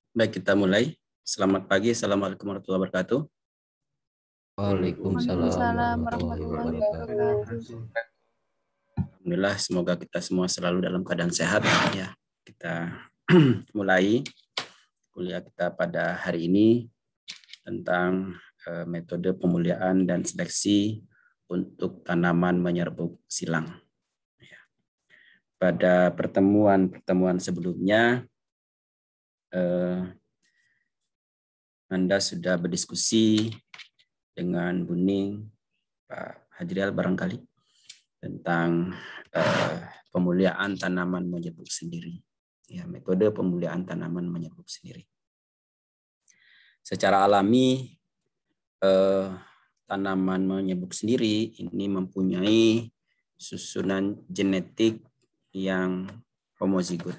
Baik, kita mulai. Selamat pagi, Assalamualaikum warahmatullahi wabarakatuh. Waalaikumsalam Waalaikumsalam warahmatullahi warahmatullahi wabarakatuh. wabarakatuh. Alhamdulillah, semoga kita semua selalu dalam keadaan sehat. Ya, kita mulai kuliah kita pada hari ini tentang metode pemuliaan dan seleksi untuk tanaman menyerbuk silang. Ya. Pada pertemuan sebelumnya, Anda sudah berdiskusi dengan Buning, Pak Hajrial barangkali, tentang pemuliaan tanaman menyerbuk sendiri. Ya, metode pemuliaan tanaman menyerbuk sendiri. Secara alami, tanaman menyerbuk sendiri ini mempunyai susunan genetik yang homozigot.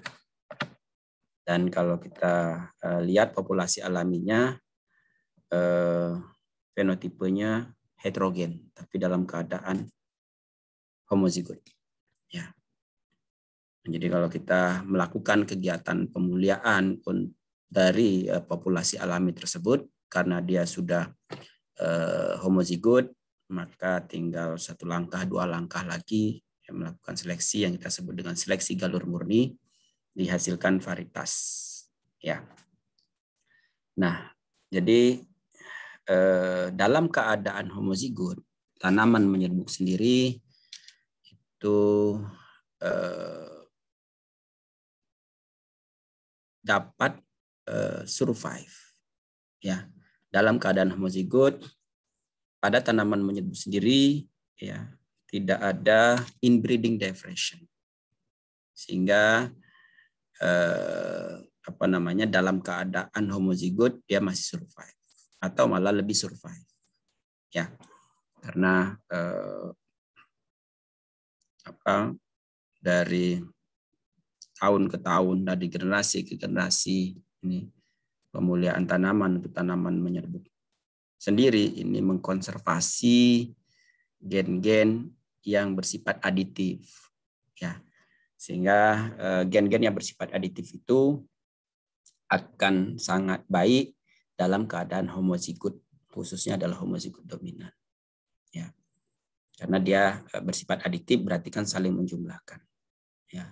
Dan kalau kita lihat populasi alaminya, fenotipenya heterogen, tapi dalam keadaan homozigot. Ya. Jadi kalau kita melakukan kegiatan pemuliaan dari populasi alami tersebut, karena dia sudah homozigot, maka tinggal satu langkah, dua langkah lagi yang melakukan seleksi yang kita sebut dengan seleksi galur murni, dihasilkan varietas. Ya. Nah, jadi dalam keadaan homozigot, tanaman menyerbuk sendiri itu dapat survive, ya, dalam keadaan homozigot. Pada tanaman menyerbuk sendiri, ya, tidak ada inbreeding diversion, sehingga dalam keadaan homozigot dia masih survive atau malah lebih survive, ya, karena dari tahun ke tahun, dari generasi ke generasi, ini pemuliaan tanaman untuk tanaman menyerbuk sendiri ini mengkonservasi gen-gen yang bersifat aditif, ya, sehingga gen-gen yang bersifat aditif itu akan sangat baik dalam keadaan homozigot, khususnya adalah homozigot dominan, ya, karena dia bersifat aditif berarti kan saling menjumlahkan, ya.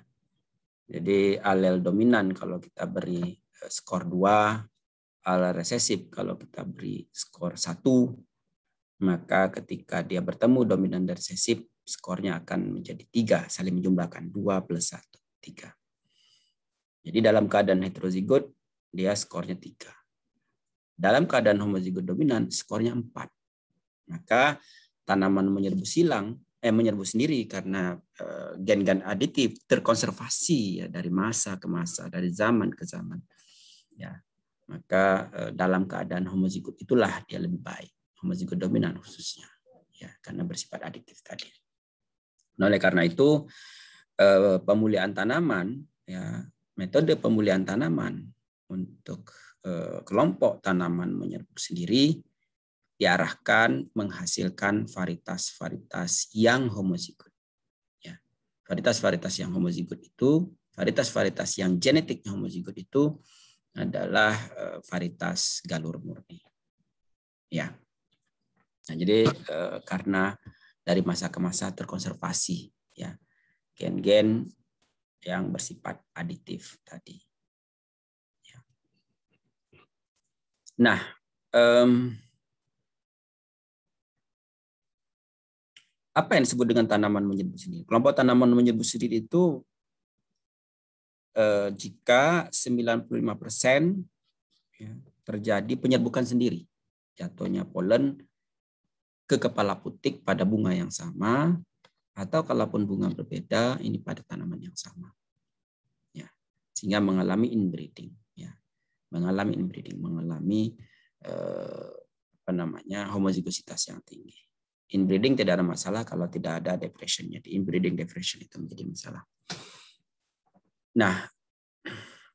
Jadi alel dominan kalau kita beri skor 2, alel resesif kalau kita beri skor 1, maka ketika dia bertemu dominan dan resesif, skornya akan menjadi 3, saling menjumlahkan 2 plus 1, 3. Jadi dalam keadaan heterozigot, dia skornya 3. Dalam keadaan homozigot dominan, skornya 4. Maka tanaman menyerbu sendiri karena gen-gen aditif terkonservasi, ya, dari masa ke masa, dari zaman ke zaman, ya. Maka dalam keadaan homozigot itulah dia lebih baik, homozigot dominan khususnya, ya, karena bersifat aditif tadi. Nah, oleh karena itu pemuliaan tanaman, ya, metode pemuliaan tanaman untuk kelompok tanaman menyerbuk sendiri diarahkan menghasilkan varietas-varietas yang homozigot. Ya. Varietas-varietas yang homozigot itu, varietas-varietas yang genetiknya homozigot itu adalah varietas galur murni. Ya. Nah, jadi karena dari masa ke masa terkonservasi, ya, gen-gen yang bersifat aditif tadi. Ya. Nah, apa yang disebut dengan tanaman menyerbuk sendiri? Kelompok tanaman menyerbuk sendiri itu jika 95% ya, terjadi penyerbukan sendiri, jatuhnya polen ke kepala putik pada bunga yang sama, atau kalaupun bunga berbeda, ini pada tanaman yang sama, ya, sehingga mengalami inbreeding, ya, mengalami homozigositas yang tinggi. Inbreeding tidak ada masalah kalau tidak ada depression. Jadi inbreeding depression itu menjadi masalah. Nah,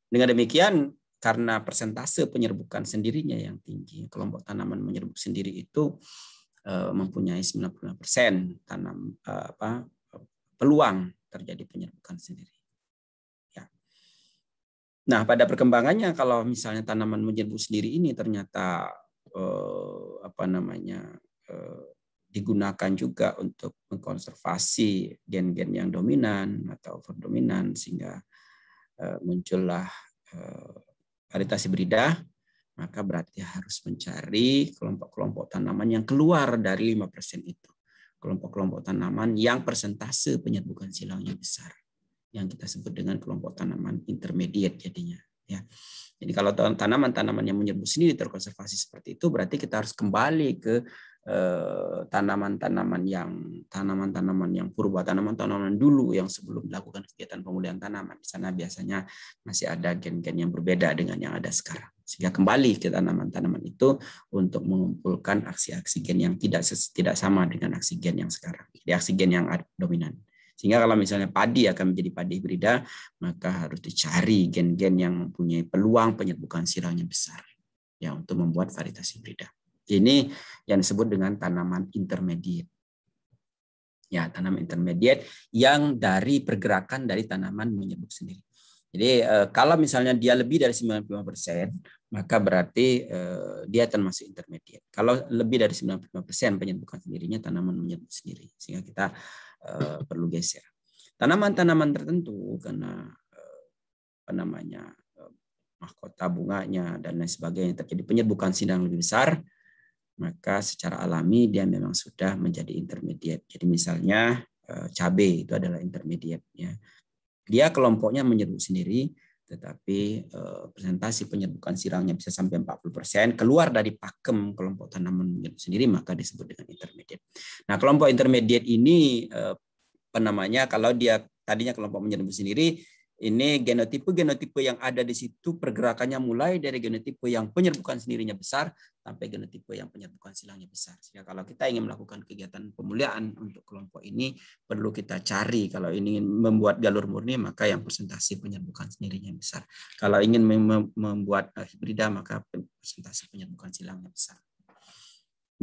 dengan demikian karena persentase penyerbukan sendirinya yang tinggi, kelompok tanaman menyerbuk sendiri itu mempunyai 95% peluang terjadi penyerbukan sendiri. Ya. Nah, pada perkembangannya kalau misalnya tanaman menyerbuk sendiri ini ternyata digunakan juga untuk mengkonservasi gen-gen yang dominan atau overdominan sehingga muncullah varietas hibrida, maka berarti harus mencari kelompok-kelompok tanaman yang keluar dari 5% itu. Kelompok-kelompok tanaman yang persentase penyerbukan silangnya besar, yang kita sebut dengan kelompok tanaman intermediate jadinya. Ya. Jadi kalau tanaman-tanaman yang menyerbuk sendiri terkonservasi seperti itu, berarti kita harus kembali ke tanaman-tanaman yang purba, tanaman-tanaman dulu yang sebelum dilakukan kegiatan pemulihan tanaman. Di sana biasanya masih ada gen-gen yang berbeda dengan yang ada sekarang. Sehingga kembali ke tanaman-tanaman itu untuk mengumpulkan aksi-aksi gen yang tidak sama dengan aksi gen yang sekarang. Jadi aksi gen yang dominan. Sehingga kalau misalnya padi akan menjadi padi hibrida, maka harus dicari gen-gen yang mempunyai peluang penyerbukan silangnya besar ya untuk membuat varietas hibrida. Ini yang disebut dengan tanaman intermediate. Ya, tanaman intermediate yang dari pergerakan dari tanaman menyerbuk sendiri. Jadi kalau misalnya dia lebih dari 95%, maka berarti dia termasuk intermediate. Kalau lebih dari 95% penyerbukan sendirinya, tanaman menyerbuk sendiri. Sehingga kita perlu geser. Tanaman-tanaman tertentu karena mahkota bunganya dan lain sebagainya terjadi penyerbukan silang lebih besar, maka secara alami dia memang sudah menjadi intermediate. Jadi misalnya cabai itu adalah intermediate. Ya. Dia kelompoknya menyerbuk sendiri, tetapi presentasi penyerbukan silangnya bisa sampai 40%, keluar dari pakem kelompok tanaman menyerbuk sendiri, maka disebut dengan intermediate. Nah, kelompok intermediate ini kalau dia tadinya kelompok menyerbuk sendiri, ini genotipe yang ada di situ pergerakannya mulai dari genotipe yang penyerbukan sendirinya besar sampai genotipe yang penyerbukan silangnya besar. Sehingga kalau kita ingin melakukan kegiatan pemuliaan untuk kelompok ini, perlu kita cari. Kalau ingin membuat galur murni, maka yang persentase penyerbukan sendirinya besar. Kalau ingin membuat hibrida, maka persentase penyerbukan silangnya besar.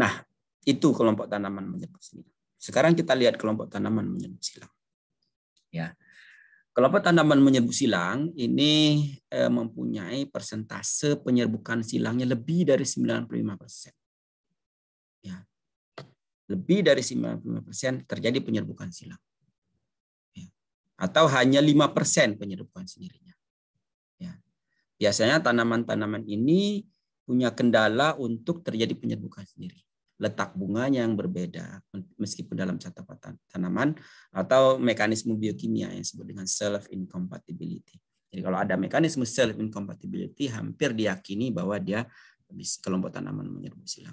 Nah, itu kelompok tanaman menyerbuk sendiri. Sekarang kita lihat kelompok tanaman menyerbuk silang. Ya. Kelompok tanaman menyerbuk silang ini mempunyai persentase penyerbukan silangnya lebih dari 95%. Ya. Lebih dari 95% terjadi penyerbukan silang. Ya. Atau hanya 5% penyerbukan sendirinya. Ya. Biasanya tanaman-tanaman ini punya kendala untuk terjadi penyerbukan sendiri. Letak bunganya yang berbeda meskipun dalam satu tanaman atau mekanisme biokimia yang disebut dengan self incompatibility. Jadi kalau ada mekanisme self incompatibility, hampir diyakini bahwa dia kelompok tanaman menyerbuk silang.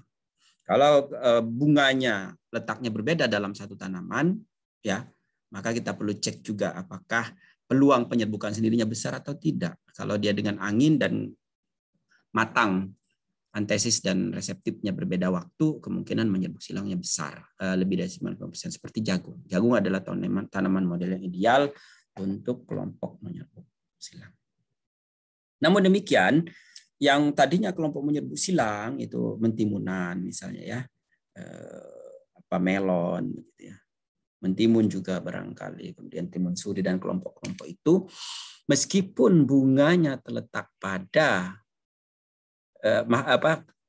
Kalau bunganya letaknya berbeda dalam satu tanaman, ya, maka kita perlu cek juga apakah peluang penyerbukan sendirinya besar atau tidak. Kalau dia dengan angin dan matang, antesis dan reseptifnya berbeda waktu, kemungkinan menyerbuk silangnya besar, lebih dari 95%, seperti jagung. Jagung adalah tanaman model yang ideal untuk kelompok menyerbuk silang. Namun demikian, yang tadinya kelompok menyerbuk silang itu mentimunan misalnya ya, melon gitu ya. Mentimun juga barangkali, kemudian timun suri dan kelompok-kelompok itu, meskipun bunganya terletak pada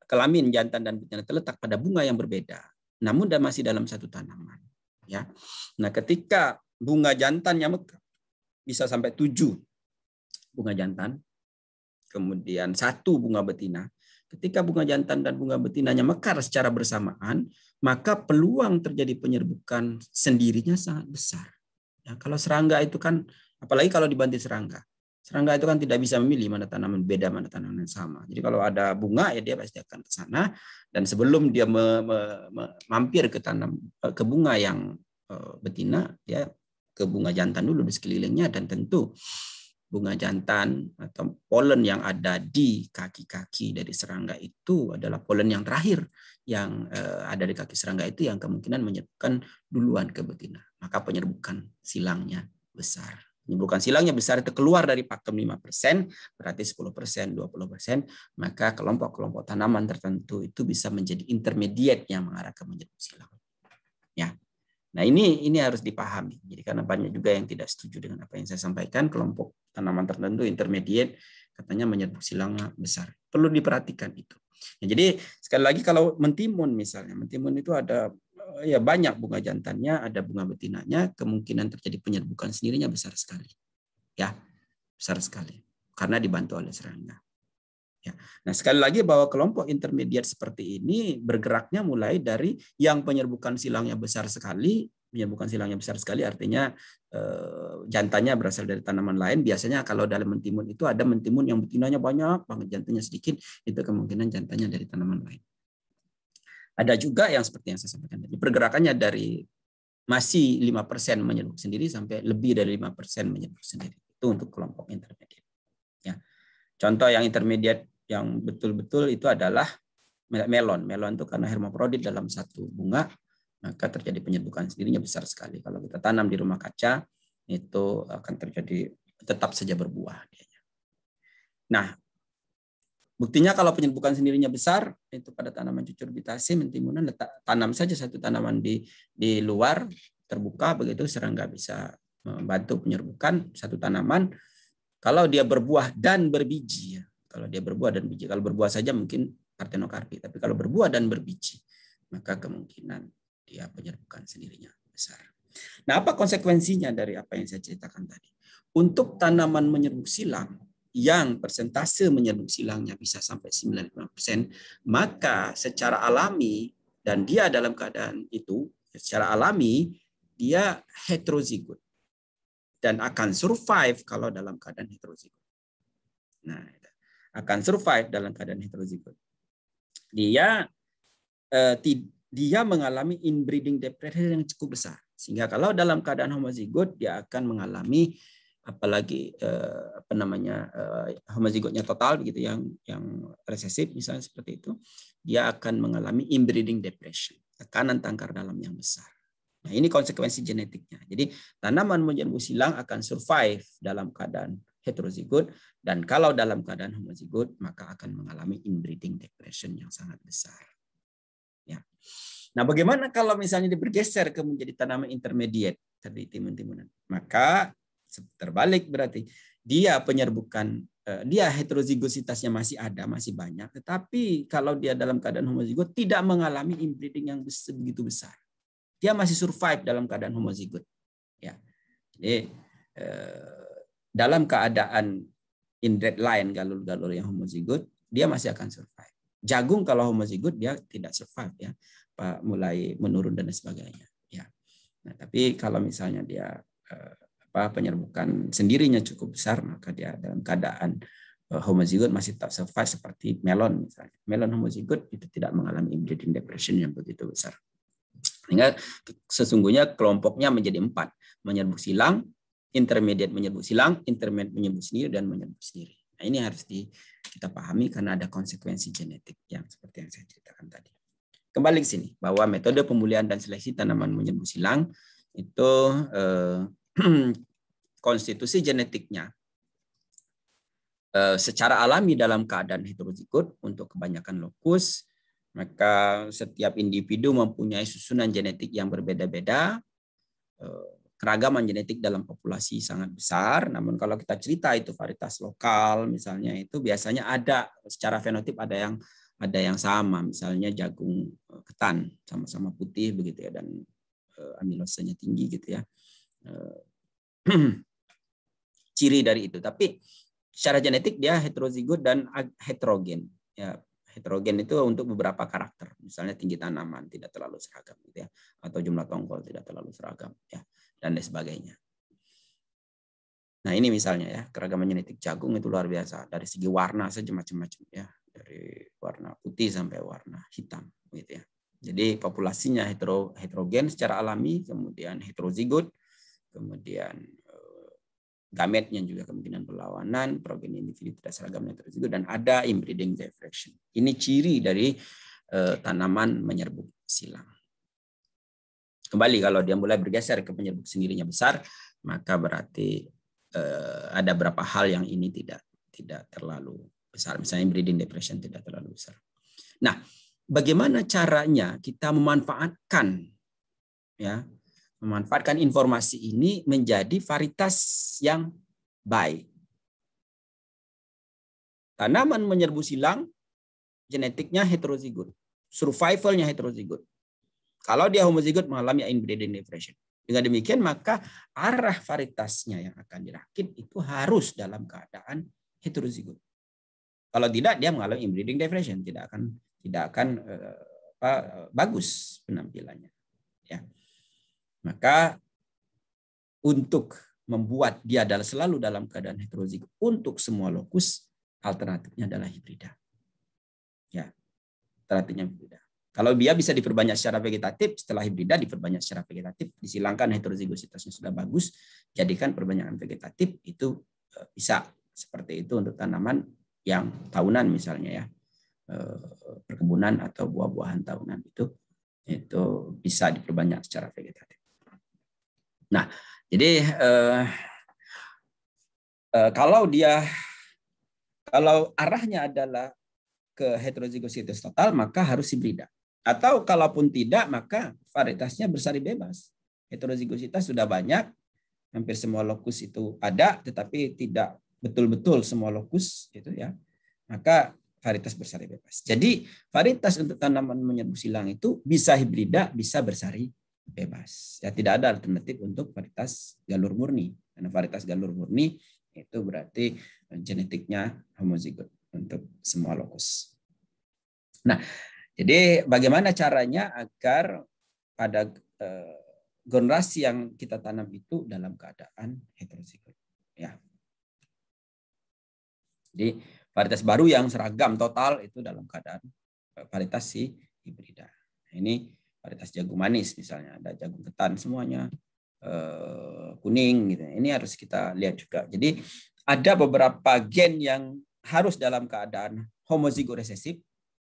kelamin jantan dan betina terletak pada bunga yang berbeda, namun masih dalam satu tanaman. Ya, nah ketika bunga jantannya mekar, bisa sampai 7 bunga jantan, kemudian 1 bunga betina. Ketika bunga jantan dan bunga betinanya mekar secara bersamaan, maka peluang terjadi penyerbukan sendirinya sangat besar. Ya, kalau serangga itu kan, apalagi kalau dibantu serangga. Serangga itu kan tidak bisa memilih mana tanaman beda, mana tanaman yang sama. Jadi kalau ada bunga, ya dia pasti akan ke sana. Dan sebelum dia mampir ke bunga yang betina, dia ke bunga jantan dulu di sekelilingnya, dan tentu bunga jantan atau polen yang ada di kaki-kaki dari serangga itu adalah polen yang terakhir yang ada di kaki serangga itu yang kemungkinan menyerbukan duluan ke betina. Maka penyerbukan silangnya besar. Penyerbukan silangnya besar itu keluar dari pakem 5%, berarti 10%, 20%, maka kelompok-kelompok tanaman tertentu itu bisa menjadi intermediate yang mengarah ke menyerbuk silang. Ya. Nah, ini harus dipahami. Jadi karena banyak juga yang tidak setuju dengan apa yang saya sampaikan, kelompok tanaman tertentu intermediate katanya menyerbu silangnya besar. Perlu diperhatikan itu. Nah, jadi sekali lagi kalau mentimun misalnya, mentimun itu ada ya banyak bunga jantannya, ada bunga betinanya, kemungkinan terjadi penyerbukan sendirinya besar sekali. Ya, besar sekali karena dibantu oleh serangga. Ya. Nah, sekali lagi bahwa kelompok intermediate seperti ini bergeraknya mulai dari yang penyerbukan silangnya besar sekali. Penyerbukan silangnya besar sekali artinya jantannya berasal dari tanaman lain. Biasanya kalau dalam mentimun itu ada mentimun yang betinanya banyak banget, jantannya sedikit, itu kemungkinan jantannya dari tanaman lain. Ada juga yang seperti yang saya sampaikan tadi, pergerakannya dari masih 5% menyerbu sendiri sampai lebih dari 5% menyerbu sendiri. Itu untuk kelompok intermediate. Ya. Contoh yang intermediate yang betul-betul itu adalah melon. Melon itu karena hermafrodit dalam satu bunga, maka terjadi penyerbukan sendirinya besar sekali. Kalau kita tanam di rumah kaca, itu akan terjadi tetap saja berbuah. Nah, buktinya kalau penyerbukan sendirinya besar, itu pada tanaman cucurbitacea mentimunan, tanam saja satu tanaman di luar, terbuka, begitu serangga bisa membantu penyerbukan satu tanaman. Kalau dia berbuah dan berbiji, kalau dia berbuah dan biji, kalau berbuah saja mungkin partenokarpi, tapi kalau berbuah dan berbiji, maka kemungkinan dia penyerbukan sendirinya besar. Nah, apa konsekuensinya dari apa yang saya ceritakan tadi? Untuk tanaman menyerbu silang, yang persentase menyerbu silangnya bisa sampai 95%, maka secara alami, dan dia dalam keadaan itu, secara alami, dia heterozigot. Dan akan survive kalau dalam keadaan heterozigot. Nah, akan survive dalam keadaan heterozigot. Dia mengalami inbreeding depression yang cukup besar. Sehingga kalau dalam keadaan homozigot dia akan mengalami apalagi homozigotnya total begitu yang resesif misalnya seperti itu, dia akan mengalami inbreeding depression, tekanan tangkar dalam yang besar. Nah, ini konsekuensi genetiknya. Jadi tanaman menyerbu silang akan survive dalam keadaan heterozigot, dan kalau dalam keadaan homozigot maka akan mengalami inbreeding depression yang sangat besar. Ya. Nah, bagaimana kalau misalnya bergeser ke menjadi tanaman intermediate tadi timun-timunan? Maka terbalik berarti dia penyerbukan, dia heterozigositasnya masih ada, masih banyak, tetapi kalau dia dalam keadaan homozigot tidak mengalami inbreeding yang begitu besar. Dia masih survive dalam keadaan homozigot. Ya. Jadi dalam keadaan inbred line galur-galur yang homozigot, dia masih akan survive. Jagung kalau homozigot dia tidak survive ya, mulai menurun dan sebagainya. Ya. Nah, tapi kalau misalnya dia penyerbukan sendirinya cukup besar, maka dia dalam keadaan homozigot masih tetap survive seperti melon misalnya. Melon homozigot itu tidak mengalami inbreeding depression yang begitu besar. Sehingga sesungguhnya kelompoknya menjadi 4. Menyerbu silang, intermediate menyerbu silang, intermediate menyerbu sendiri, dan menyerbu sendiri. Nah, ini harus kita pahami karena ada konsekuensi genetik yang seperti yang saya ceritakan tadi. Kembali ke sini, bahwa metode pemulihan dan seleksi tanaman menyerbu silang itu konstitusi genetiknya secara alami dalam keadaan heterozigot untuk kebanyakan lokus. Maka setiap individu mempunyai susunan genetik yang berbeda-beda. Keragaman genetik dalam populasi sangat besar. Namun kalau kita cerita itu varietas lokal misalnya, itu biasanya ada secara fenotip ada yang sama. Misalnya jagung ketan sama-sama putih begitu ya, dan amilosanya tinggi gitu ya. Ciri dari itu. Tapi secara genetik dia heterozigot dan heterogen. Ya, heterogen itu untuk beberapa karakter, misalnya tinggi tanaman tidak terlalu seragam, gitu ya, atau jumlah tongkol tidak terlalu seragam, ya, dan lain sebagainya. Nah, ini misalnya ya, keragaman genetik jagung itu luar biasa dari segi warna saja macam-macam ya, dari warna putih sampai warna hitam, gitu ya. Jadi populasinya heterogen secara alami, kemudian heterozigot, kemudian gametnya juga kemungkinan berlawanan, progeny individu tidak seragam heterozigot, dan ada inbreeding depression. Ini ciri dari tanaman menyerbu silang. Kembali kalau dia mulai bergeser ke penyerbu sendirinya besar, maka berarti ada beberapa hal yang ini tidak terlalu besar. Misalnya inbreeding depression tidak terlalu besar. Nah, bagaimana caranya kita memanfaatkan ya memanfaatkan informasi ini menjadi varietas yang baik. Tanaman menyerbu silang genetiknya heterozigot, survivalnya heterozigot. Kalau dia homozigot mengalami inbreeding depression. Dengan demikian maka arah varietasnya yang akan dirakit itu harus dalam keadaan heterozigot. Kalau tidak dia mengalami inbreeding depression, tidak akan bagus penampilannya. Ya. Maka untuk membuat dia selalu dalam keadaan heterozigot untuk semua lokus, alternatifnya adalah hibrida. Ya, alternatifnya hibrida. Kalau dia bisa diperbanyak secara vegetatif, setelah hibrida diperbanyak secara vegetatif, disilangkan heterozigositasnya sudah bagus, jadikan perbanyakan vegetatif itu bisa seperti itu untuk tanaman yang tahunan misalnya ya, perkebunan atau buah-buahan tahunan itu bisa diperbanyak secara vegetatif. Nah, jadi kalau arahnya adalah ke heterozigositas total, maka harus hibrida. Atau kalaupun tidak, maka varietasnya bersari bebas. Heterozigositas sudah banyak, hampir semua lokus itu ada, tetapi tidak betul-betul semua lokus itu ya. Maka varietas bersari bebas. Jadi varietas untuk tanaman menyerbu silang itu bisa hibrida, bisa bersari bebas. Ya, tidak ada alternatif untuk varietas galur murni. Karena varietas galur murni itu berarti genetiknya homozigot untuk semua lokus. Nah, jadi bagaimana caranya agar pada generasi yang kita tanam itu dalam keadaan heterozigot, ya. Jadi varietas baru yang seragam total itu dalam keadaan varietas si hibrida. Ini varietas jagung manis misalnya, ada jagung ketan semuanya kuning gitu. Ini harus kita lihat juga. Jadi ada beberapa gen yang harus dalam keadaan homozigot resesif.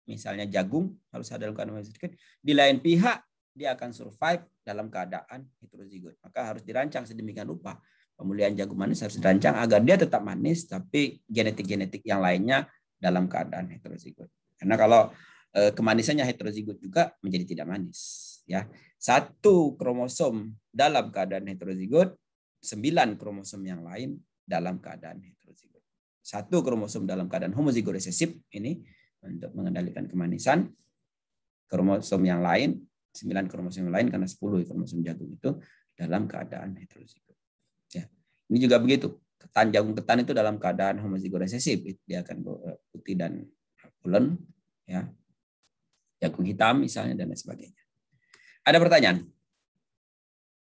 Misalnya jagung harus ada dalam keadaan homozigot. Di lain pihak dia akan survive dalam keadaan heterozigot. Maka harus dirancang sedemikian rupa. Pemulihan jagung manis harus dirancang agar dia tetap manis, tapi genetik-genetik yang lainnya dalam keadaan heterozigot. Karena kalau kemanisannya heterozigot juga menjadi tidak manis. Ya, 1 kromosom dalam keadaan heterozigot, 9 kromosom yang lain dalam keadaan heterozigot. 1 kromosom dalam keadaan homozigot resesif ini untuk mengendalikan kemanisan, kromosom yang lain, 9 kromosom yang lain karena 10 kromosom jagung itu dalam keadaan heterozigot. Ya. Ini juga begitu. Jagung ketan itu dalam keadaan homozigot resesif, dia akan putih dan pulen, ya. Jagung hitam misalnya dan lain sebagainya. Ada pertanyaan?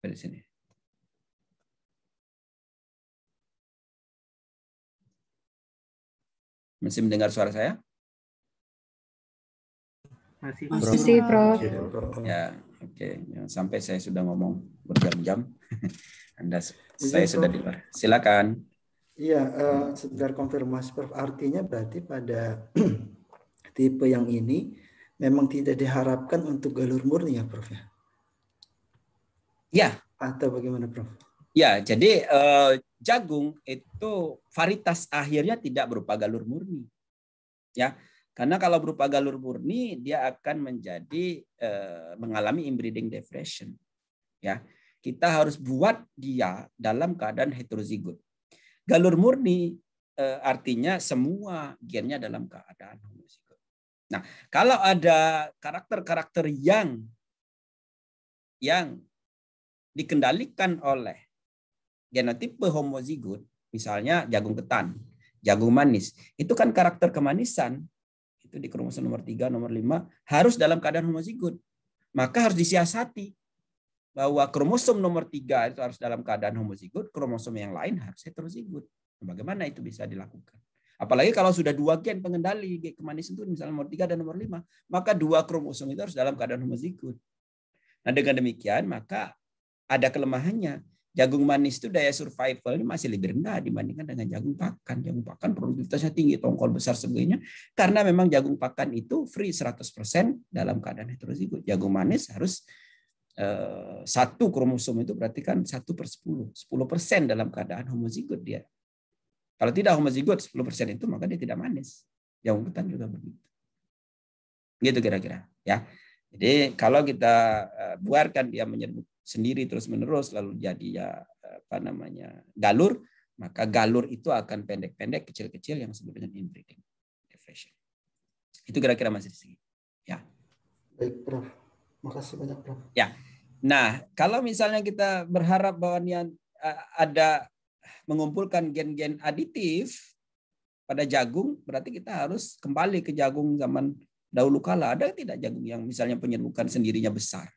Dari sini. Masih mendengar suara saya? Masih, Prof. Ya, oke. Jangan sampai saya sudah ngomong berjam-jam. Saya sudah di luar. Silakan. Iya, sekedar konfirmasi, Prof. Artinya berarti pada tipe yang ini memang tidak diharapkan untuk galur murni ya, Prof? Ya. Atau bagaimana, Prof? Ya, jadi jagung itu varietas akhirnya tidak berupa galur murni. Ya. Karena kalau berupa galur murni dia akan menjadi mengalami inbreeding depression. Ya, kita harus buat dia dalam keadaan heterozigot. Galur murni artinya semua gennya dalam keadaan homozigot. Nah, kalau ada karakter-karakter yang dikendalikan oleh genotipe homozigot, misalnya jagung ketan, jagung manis, itu kan karakter kemanisan itu di kromosom nomor 3, nomor 5 harus dalam keadaan homozigot. Maka harus disiasati bahwa kromosom nomor 3 itu harus dalam keadaan homozigot, kromosom yang lain harus heterozigot. Bagaimana itu bisa dilakukan? Apalagi kalau sudah 2 gen pengendali kemanisan itu misalnya nomor 3 dan nomor 5, maka 2 kromosom itu harus dalam keadaan homozigot. Nah, dengan demikian maka ada kelemahannya. Jagung manis itu daya survivalnya masih lebih rendah dibandingkan dengan jagung pakan. Jagung pakan produktivitasnya tinggi, tongkol besar sebagainya. Karena memang jagung pakan itu free 100% dalam keadaan heterozigot. Jagung manis harus 1 kromosom itu berarti kan 1/10. 10% dalam keadaan homozigot dia. Kalau tidak homozigot 10% itu maka dia tidak manis. Jagung ketan juga begitu. Gitu kira-kira. Ya. Jadi kalau kita biarkan dia menyerbu sendiri terus-menerus lalu jadi ya galur, maka galur itu akan pendek-pendek, kecil-kecil yang disebut dengan inbreeding depression. Itu kira-kira Mas Rizky. Ya. Baik, Prof. Makasih banyak, Prof. Ya. Nah, kalau misalnya kita berharap bahwa ada mengumpulkan gen-gen aditif pada jagung, berarti kita harus kembali ke jagung zaman dahulu kala. Ada tidak jagung yang misalnya penyerbukan sendirinya besar?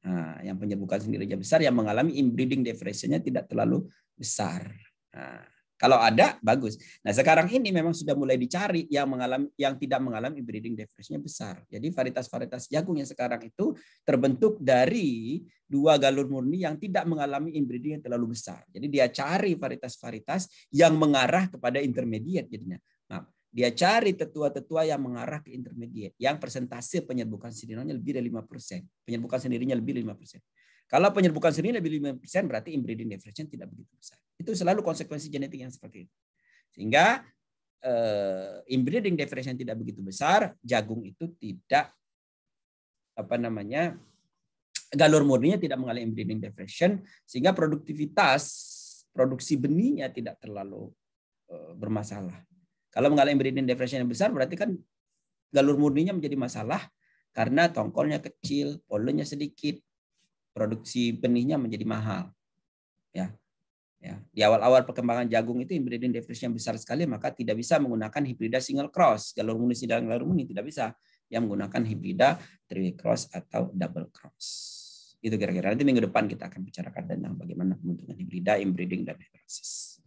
Nah, yang penyerbukan sendirinya besar yang mengalami inbreeding depression-nya tidak terlalu besar. Nah, kalau ada bagus. Nah, sekarang ini memang sudah mulai dicari yang tidak mengalami inbreeding depression-nya besar. Jadi varietas-varietas jagung yang sekarang itu terbentuk dari 2 galur murni yang tidak mengalami inbreeding yang terlalu besar. Jadi dia cari varietas-varietas yang mengarah kepada intermediate jadinya. Nah, dia cari tetua-tetua yang mengarah ke intermediate, yang persentase penyerbukan sendirinya lebih dari 5%. Penyerbukan sendirinya lebih dari 5%. Kalau penyerbukan sendiri lebih 5%, berarti inbreeding depression tidak begitu besar. Itu selalu konsekuensi genetik yang seperti itu. Sehingga inbreeding depression tidak begitu besar, jagung itu tidak galur murninya tidak mengalami inbreeding depression, sehingga produksi benihnya tidak terlalu bermasalah. Kalau mengalami inbreeding depression yang besar, berarti kan galur murninya menjadi masalah karena tongkolnya kecil, polennya sedikit, produksi benihnya menjadi mahal. Ya. Di awal-awal perkembangan jagung itu inbreeding depression yang besar sekali, maka tidak bisa menggunakan hibrida single cross, galur murni dan galur murni tidak bisa. Yang menggunakan hibrida triple cross atau double cross. Itu kira-kira. Nanti minggu depan kita akan bicarakan tentang bagaimana pembentukan hibrida, inbreeding dan heterosis.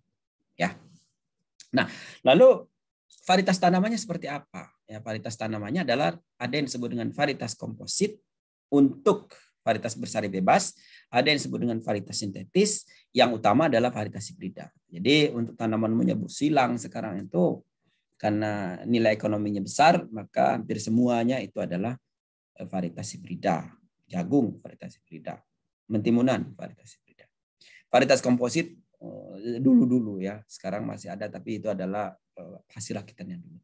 Ya. Nah, lalu varietas tanamannya seperti apa? Ya, varietas tanamannya adalah ada yang disebut dengan varietas komposit untuk varietas bersari bebas, ada yang disebut dengan varietas sintetis, yang utama adalah varietas hibrida. Jadi untuk tanaman menyerbu silang sekarang itu karena nilai ekonominya besar, maka hampir semuanya itu adalah varietas hibrida. Jagung varietas hibrida, mentimunan varietas hibrida. Varietas komposit dulu ya, sekarang masih ada, tapi itu adalah hasil rakitannya dulu.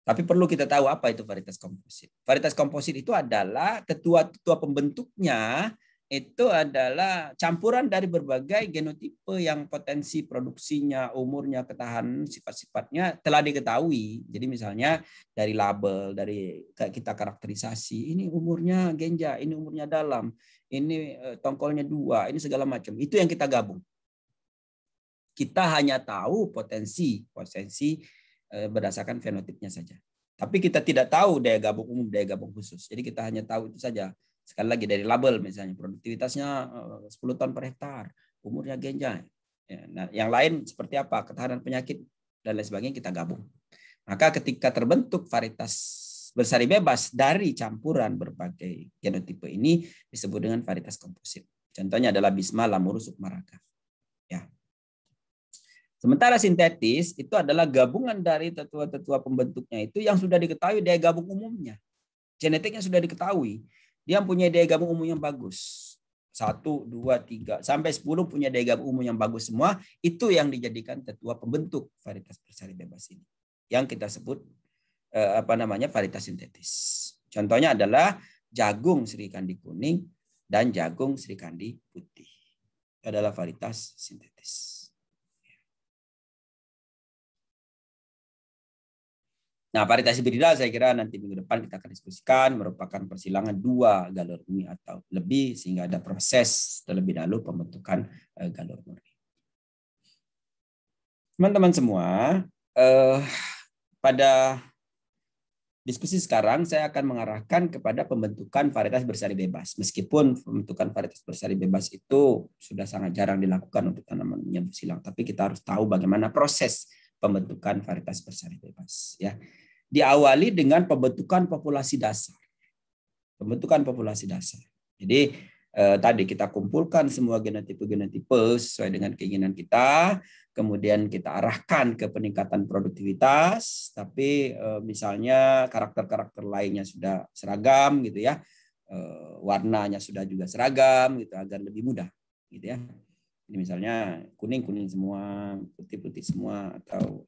Tapi perlu kita tahu apa itu varietas komposit. Varietas komposit itu adalah tetua-tetua pembentuknya itu adalah campuran dari berbagai genotipe yang potensi produksinya, umurnya, ketahanan, sifat-sifatnya telah diketahui. Jadi misalnya dari label, dari kita karakterisasi, ini umurnya genja, ini umurnya dalam, ini tongkolnya 2, ini segala macam. Itu yang kita gabung. Kita hanya tahu potensi berdasarkan fenotipnya saja. Tapi kita tidak tahu daya gabung umum, daya gabung khusus. Jadi kita hanya tahu itu saja. Sekali lagi dari label misalnya produktivitasnya 10 ton per hektar, umurnya genja. Nah, yang lain seperti apa? Ketahanan penyakit dan lain sebagainya kita gabung. Maka ketika terbentuk varietas bersari bebas dari campuran berbagai genotipe ini disebut dengan varietas komposit. Contohnya adalah Bisma, Lamurus, Sukmaraka. Ya. Sementara sintetis itu adalah gabungan dari tetua-tetua pembentuknya itu yang sudah diketahui daya gabung umumnya. Genetiknya sudah diketahui. Dia punya daya gabung umum yang bagus. 1, 2, 3, sampai 10 punya daya gabung umum yang bagus semua. Itu yang dijadikan tetua pembentuk varietas bersari bebas ini. Yang kita sebut varietas sintetis. Contohnya adalah jagung serikandi kuning dan jagung serikandi putih. Itu adalah varietas sintetis. Nah, varietas hibrida saya kira nanti minggu depan kita akan diskusikan, merupakan persilangan 2 galur murni atau lebih sehingga ada proses terlebih dahulu pembentukan galur murni. Teman-teman semua, pada diskusi sekarang saya akan mengarahkan kepada pembentukan varietas bersari bebas. Meskipun pembentukan varietas bersari bebas itu sudah sangat jarang dilakukan untuk tanaman menyerbu silang, tapi kita harus tahu bagaimana proses pembentukan varietas bersari bebas. Ya, diawali dengan pembentukan populasi dasar. Pembentukan populasi dasar. Jadi tadi kita kumpulkan semua genotipe-genotipe sesuai dengan keinginan kita, kemudian kita arahkan ke peningkatan produktivitas, tapi misalnya karakter-karakter lainnya sudah seragam gitu ya, warnanya sudah juga seragam gitu agar lebih mudah gitu ya. Ini misalnya kuning-kuning semua, putih-putih semua, atau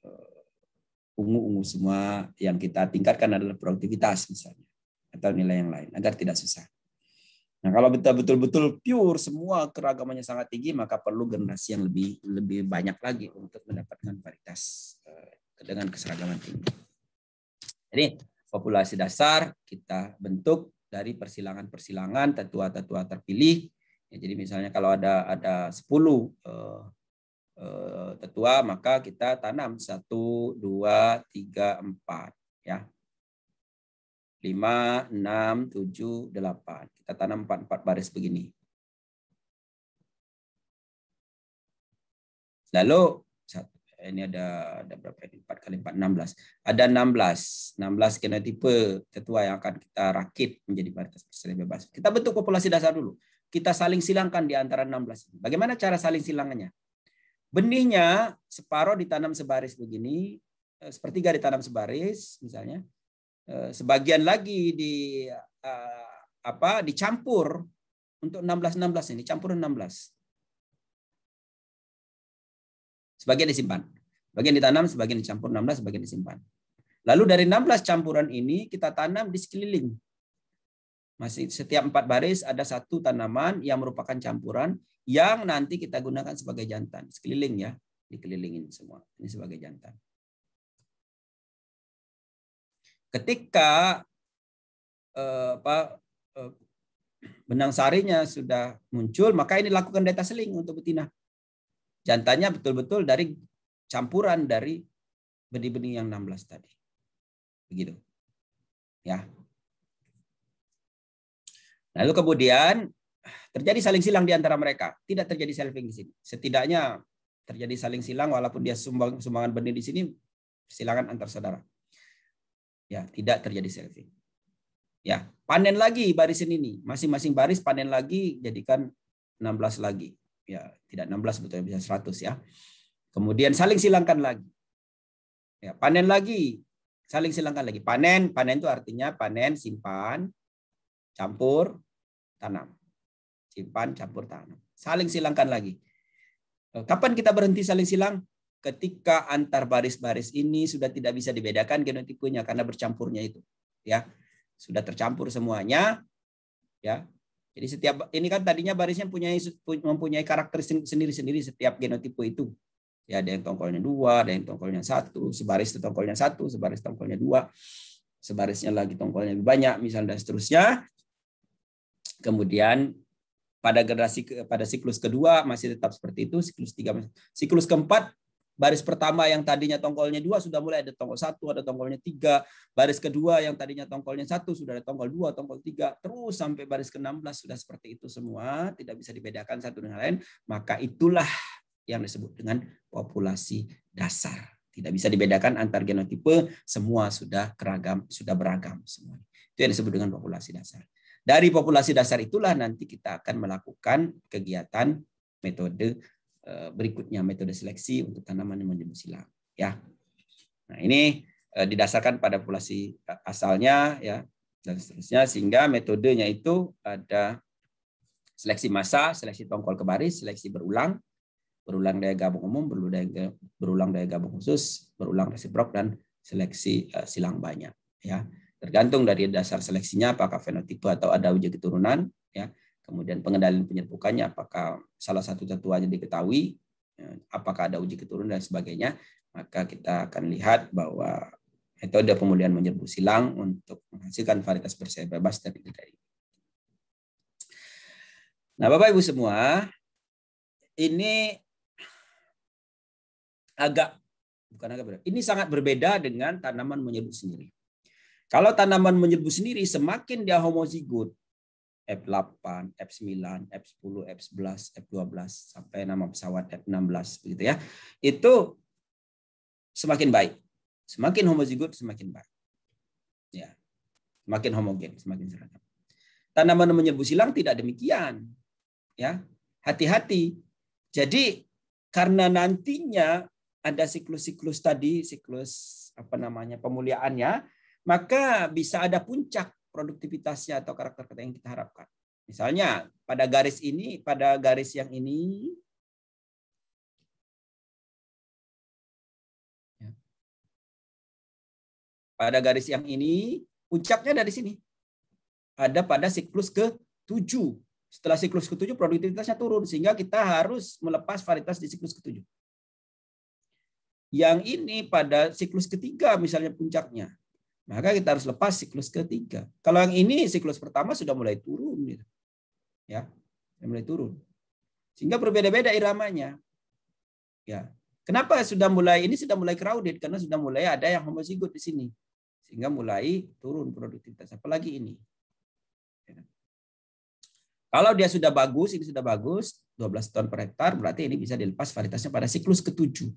ungu-ungu semua. Yang kita tingkatkan adalah produktivitas misalnya, atau nilai yang lain agar tidak susah. Nah, kalau betul-betul pure semua keragamannya sangat tinggi, maka perlu generasi yang lebih banyak lagi untuk mendapatkan varietas dengan keseragaman tinggi. Jadi populasi dasar kita bentuk dari persilangan-persilangan tetua-tetua terpilih. Ya, jadi misalnya kalau ada 10 tetua, maka kita tanam 1, 2, 3, 4, ya. 5, 6, 7, 8. Kita tanam 4 baris begini. Lalu ini ada berapa ini? 4 kali 4, 16. Ada 16 genotipe tetua yang akan kita rakit menjadi varietas persilihan bebas. Kita bentuk populasi dasar dulu. Kita saling silangkan di antara 16 ini. Bagaimana cara saling silangannya? Benihnya separuh ditanam sebaris begini, sepertiga ditanam sebaris misalnya. Sebagian lagi dicampur untuk 16 ini, campur 16. Sebagian disimpan. Sebagian ditanam, sebagian dicampur 16, sebagian disimpan. Lalu dari 16 campuran ini kita tanam di sekeliling. Masih setiap 4 baris ada 1 tanaman yang merupakan campuran yang nanti kita gunakan sebagai jantan. Sekeliling ya, dikelilingin semua. Ini sebagai jantan. Ketika benang sarinya sudah muncul, maka ini lakukan data seling untuk betina. Jantannya betul-betul dari campuran dari benih-benih yang 16 tadi. Begitu. Ya. Lalu kemudian terjadi saling silang di antara mereka. Tidak terjadi selfing di sini. Setidaknya terjadi saling silang walaupun dia sumbangan benih di sini, silangan antar saudara. Ya, tidak terjadi selfing. Ya, panen lagi barisan ini. Masing-masing baris panen lagi, jadikan 16 lagi. Ya, tidak 16 sebetulnya bisa 100 ya. Kemudian saling silangkan lagi. Ya, panen lagi, saling silangkan lagi. Panen itu artinya panen, simpan, campur, tanam. Simpan, campur, tanam. Saling silangkan lagi. Kapan kita berhenti saling silang? Ketika antar baris-baris ini sudah tidak bisa dibedakan genotipenya karena bercampurnya itu. Ya, sudah tercampur semuanya. Ya. Jadi setiap ini kan tadinya barisnya mempunyai karakteristik sendiri-sendiri setiap genotipe itu. Ya, ada yang tongkolnya 2, ada yang tongkolnya 1, sebaris itu tongkolnya 1, sebaris tongkolnya 2, sebarisnya lagi tongkolnya lebih banyak, misalnya dan seterusnya. Kemudian pada siklus kedua masih tetap seperti itu, siklus 3, siklus keempat baris pertama yang tadinya tongkolnya 2 sudah mulai ada tongkol 1, ada tongkolnya 3. Baris kedua yang tadinya tongkolnya 1 sudah ada tongkol 2, tongkol 3, terus sampai baris ke-16 sudah seperti itu semua, tidak bisa dibedakan satu dengan lain, maka itulah yang disebut dengan populasi dasar. Tidak bisa dibedakan antar genotipe, semua sudah beragam semua. Itu yang disebut dengan populasi dasar. Dari populasi dasar itulah nanti kita akan melakukan kegiatan metode berikutnya, metode seleksi untuk tanaman yang menjemput silang. Ya, nah ini didasarkan pada populasi asalnya, ya, dan seterusnya, sehingga metodenya itu ada seleksi massa, seleksi tongkol ke baris, seleksi berulang daya gabung umum, berulang daya gabung khusus, berulang resiprok, dan seleksi silang banyak. Ya, tergantung dari dasar seleksinya, apakah fenotipe atau ada uji keturunan. Ya. Kemudian pengendalian penyerbukannya, apakah salah satu tetuanya diketahui, apakah ada uji keturunan dan sebagainya, maka kita akan lihat bahwa metode pemulihan menyerbu silang untuk menghasilkan varietas persilihan bebas dari ini. Nah, Bapak Ibu semua, ini ini sangat berbeda dengan tanaman menyerbu sendiri. Kalau tanaman menyerbu sendiri, semakin dia homozigot, F8, F9, F10, F11, F12 sampai nama pesawat F16 begitu ya. Itu semakin baik. Semakin homozigot semakin baik. Ya. Semakin homogen, semakin seragam. Tanaman menyerbu silang tidak demikian. Ya. Hati-hati. Jadi karena nantinya ada siklus-siklus tadi, siklus pemuliaannya, maka bisa ada puncak produktivitasnya atau karakter yang kita harapkan. Misalnya pada garis ini, pada garis yang ini, pada garis yang ini puncaknya dari sini. Ada pada siklus ke 7. Setelah siklus ke-7 produktivitasnya turun sehingga kita harus melepas varietas di siklus ke-7. Yang ini pada siklus ketiga misalnya puncaknya. Maka kita harus lepas siklus ketiga. Kalau yang ini siklus pertama sudah mulai turun gitu. Ya, sudah mulai turun. Sehingga berbeda-beda iramanya. Ya. Kenapa sudah mulai crowded? Karena sudah mulai ada yang homozigot di sini. Sehingga mulai turun produktivitas. Apalagi ini. Ya. Kalau dia sudah bagus, ini sudah bagus, 12 ton per hektar, berarti ini bisa dilepas varietasnya pada siklus ke-7.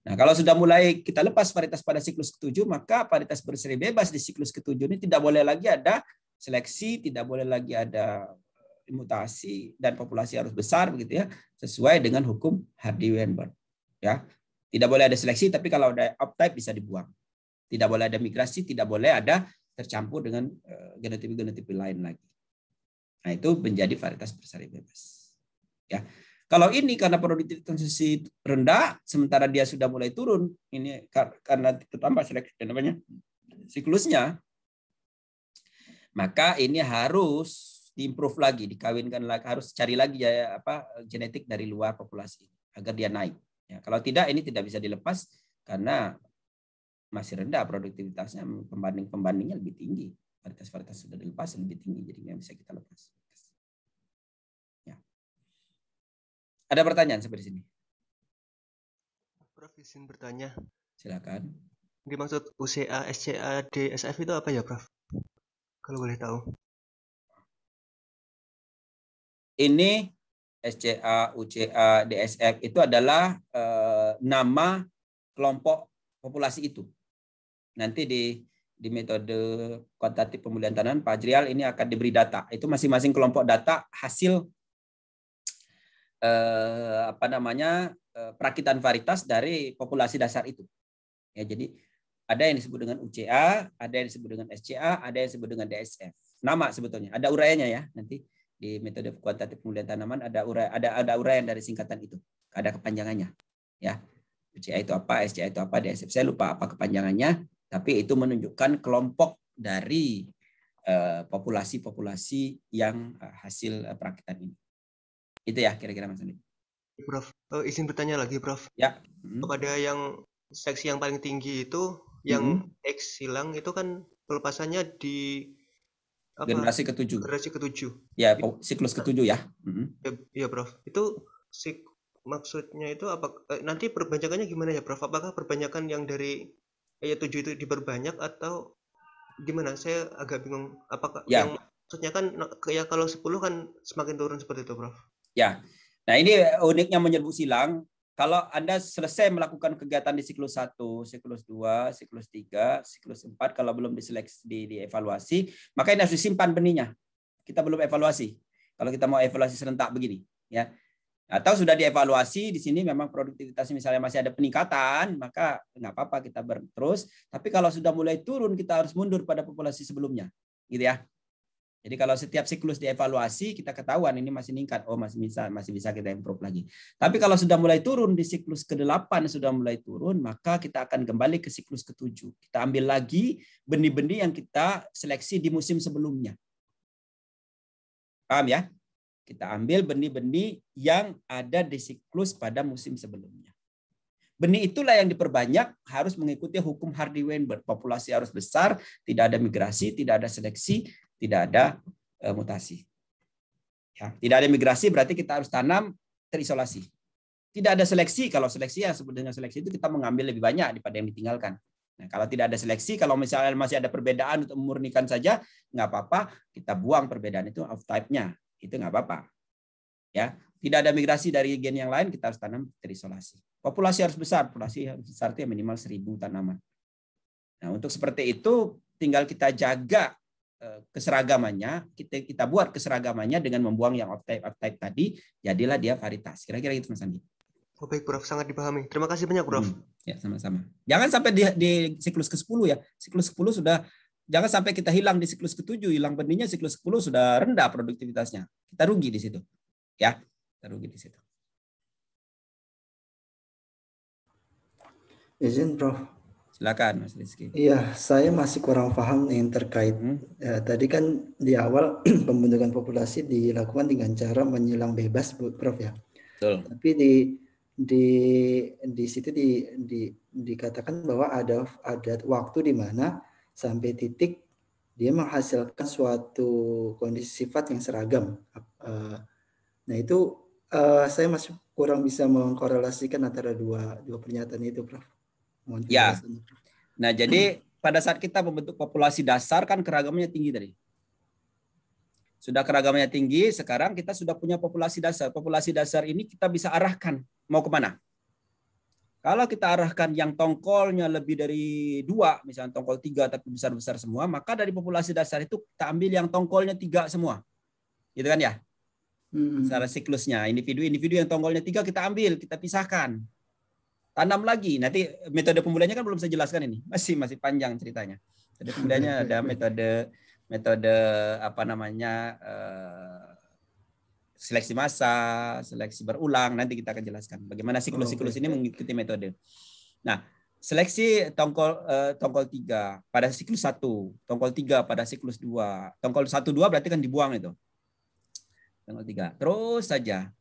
Nah, kalau sudah mulai kita lepas varietas pada siklus ke-7, maka varietas berseri bebas di siklus ke-7 ini tidak boleh lagi ada seleksi, tidak boleh lagi ada mutasi, dan populasi harus besar begitu ya, sesuai dengan hukum Hardy-Weinberg. Ya. Tidak boleh ada seleksi, tapi kalau ada uptype bisa dibuang. Tidak boleh ada migrasi, tidak boleh ada tercampur dengan genotipi-genotipi lain lagi. Nah, itu menjadi varietas berseri bebas. Ya. Kalau ini karena produktivitas transisi rendah, sementara dia sudah mulai turun, ini karena tertambah namanya siklusnya, maka ini harus diimprove lagi, dikawinkan lagi, harus cari lagi ya genetik dari luar populasi agar dia naik. Ya, kalau tidak ini tidak bisa dilepas karena masih rendah produktivitasnya, pembandingnya lebih tinggi. Varietas-varietas sudah dilepas lebih tinggi, jadi nggak bisa kita lepas. Ya. Ada pertanyaan sampai di sini? Prof, izin bertanya. Silakan. Dimaksud UCA, SCA, DSF itu apa ya, Prof? Kalau boleh tahu. Ini SCA, UCA, DSF itu adalah nama kelompok populasi itu. Nanti di metode kuantitatif pemulihan tanaman, Pak Ajrial ini akan diberi data. Itu masing-masing kelompok data hasil perakitan varietas dari populasi dasar itu. Ya, jadi ada yang disebut dengan UCA, ada yang disebut dengan SCA, ada yang disebut dengan DSF. Nama sebetulnya, ada uraiannya ya. Nanti di metode kuantitatif pemulihan tanaman ada uraian dari singkatan itu. Ada kepanjangannya. Ya. UCA itu apa, SCA itu apa, DSF saya lupa apa kepanjangannya, tapi itu menunjukkan kelompok dari populasi-populasi yang hasil perakitan ini. Itu ya kira-kira Mas Andi. Prof, izin bertanya lagi, Prof. Ya. Kepada yang seksi yang paling tinggi itu, yang X hilang itu kan pelepasannya di generasi ke-7. Generasi ke-7. Ya, siklus ke-7 ya. Iya, Prof. Itu maksudnya itu apa? Nanti perbanyakannya gimana ya, Prof? Apakah perbanyakan yang dari 7 itu diperbanyak atau gimana? Saya agak bingung. Apakah yang maksudnya kan ya kalau 10 kan semakin turun seperti itu, Prof? Ya. Nah, ini uniknya menyerbu silang. Kalau Anda selesai melakukan kegiatan di siklus 1, siklus 2, siklus 3, siklus 4, kalau belum diseleksi, dievaluasi, maka ini harus disimpan benihnya. Kita belum evaluasi. Kalau kita mau evaluasi serentak begini, ya. Atau sudah dievaluasi di sini memang produktivitasnya misalnya masih ada peningkatan, maka nggak apa-apa kita terus. Tapi kalau sudah mulai turun, kita harus mundur pada populasi sebelumnya, gitu ya. Jadi kalau setiap siklus dievaluasi, kita ketahuan ini masih meningkat, oh masih bisa kita improve lagi. Tapi kalau sudah mulai turun di siklus ke-8 sudah mulai turun, maka kita akan kembali ke siklus ke-7. Kita ambil lagi benih-benih yang kita seleksi di musim sebelumnya. Paham ya? Kita ambil benih-benih yang ada di siklus pada musim sebelumnya. Benih itulah yang diperbanyak, harus mengikuti hukum Hardy-Weinberg. Populasi harus besar, tidak ada migrasi, tidak ada seleksi, tidak ada mutasi. Ya, tidak ada migrasi berarti kita harus tanam terisolasi. Tidak ada seleksi, kalau seleksi yang disebut dengan seleksi itu kita mengambil lebih banyak daripada yang ditinggalkan. Nah, kalau tidak ada seleksi, kalau misalnya masih ada perbedaan untuk memurnikan saja, nggak apa-apa, kita buang perbedaan itu off type-nya. Itu nggak apa-apa. Ya, tidak ada migrasi dari gen yang lain, kita harus tanam terisolasi. Populasi harus besar, populasi harus besar itu minimal 1.000 tanaman. Nah, untuk seperti itu tinggal kita jaga keseragamannya, kita buat keseragamannya dengan membuang yang off type tadi, jadilah dia varietas. Kira-kira gitu Mas Andi. Oh, baik, Prof, sangat dipahami. Terima kasih banyak, Prof. Ya, sama-sama. Jangan sampai di siklus ke-10 ya. Siklus 10 sudah, jangan sampai kita hilang di siklus ke-7, hilang benihnya siklus 10 sudah rendah produktivitasnya. Kita rugi di situ. Ya, kita rugi di situ. Izin, Prof. Silakan Mas Rizky. Iya, saya masih kurang paham yang terkait. Tadi kan di awal pembentukan populasi dilakukan dengan cara menyilang bebas, Prof ya. Betul. Tapi di situ dikatakan bahwa ada waktu di mana sampai titik dia menghasilkan suatu kondisi sifat yang seragam. Nah itu saya masih kurang bisa mengkorelasikan antara dua pernyataan itu, Prof. Mohon Ya. penjelasannya, Prof. Nah, jadi pada saat kita membentuk populasi dasar kan keragamannya tinggi tadi. Sudah keragamannya tinggi, sekarang kita sudah punya populasi dasar. Populasi dasar ini kita bisa arahkan mau kemana. Kalau kita arahkan yang tongkolnya lebih dari 2, misalnya tongkol 3 tapi besar-besar semua, maka dari populasi dasar itu kita ambil yang tongkolnya 3 semua. Gitu kan ya? Secara siklusnya, individu-individu yang tongkolnya 3 kita ambil, kita pisahkan. Tanam lagi. Nanti metode pemulaiannya kan belum saya jelaskan ini. Masih panjang ceritanya. Metode pemulaiannya ada metode apa namanya seleksi massa, seleksi berulang. Nanti kita akan jelaskan bagaimana siklus-siklus ini mengikuti metode. Nah, seleksi tongkol 3 pada siklus 1, tongkol 3 pada siklus 2. Tongkol 1 2 berarti kan dibuang itu. Tongkol 3. Terus saja.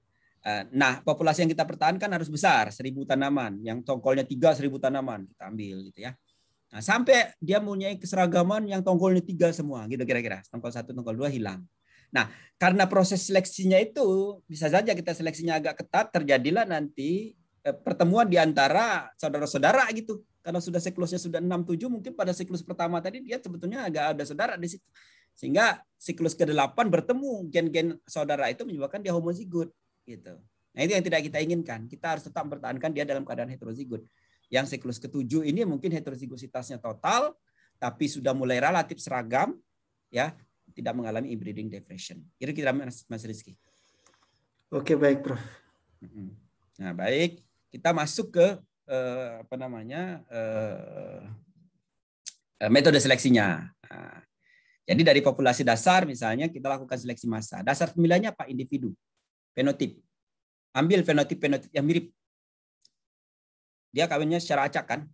Nah, populasi yang kita pertahankan harus besar, 1.000 tanaman. Yang tongkolnya 3, 1.000 tanaman kita ambil gitu ya. Nah, sampai dia mempunyai keseragaman yang tongkolnya 3 semua, gitu kira-kira. Tongkol 1, tongkol 2 hilang. Nah, karena proses seleksinya itu bisa saja kita seleksinya agak ketat, terjadilah nanti pertemuan di antara saudara-saudara gitu. Karena sudah siklusnya sudah 6 7, mungkin pada siklus pertama tadi dia sebetulnya agak ada saudara di situ. Sehingga siklus ke-8 bertemu gen-gen saudara itu menyebabkan dia homozigot. Gitu. Nah itu yang tidak kita inginkan. Kita harus tetap mempertahankan dia dalam keadaan heterozigot. Yang siklus ke-7 ini mungkin heterozigositasnya total, tapi sudah mulai relatif seragam, ya, tidak mengalami inbreeding depression. Kira-kira Mas Rizky. Oke, baik, Prof. Nah baik, kita masuk ke metode seleksinya. Nah, jadi dari populasi dasar misalnya kita lakukan seleksi massa. Dasar pemilihannya apa? Individu. Fenotip. Ambil fenotip yang mirip. Dia kawinnya secara acak kan.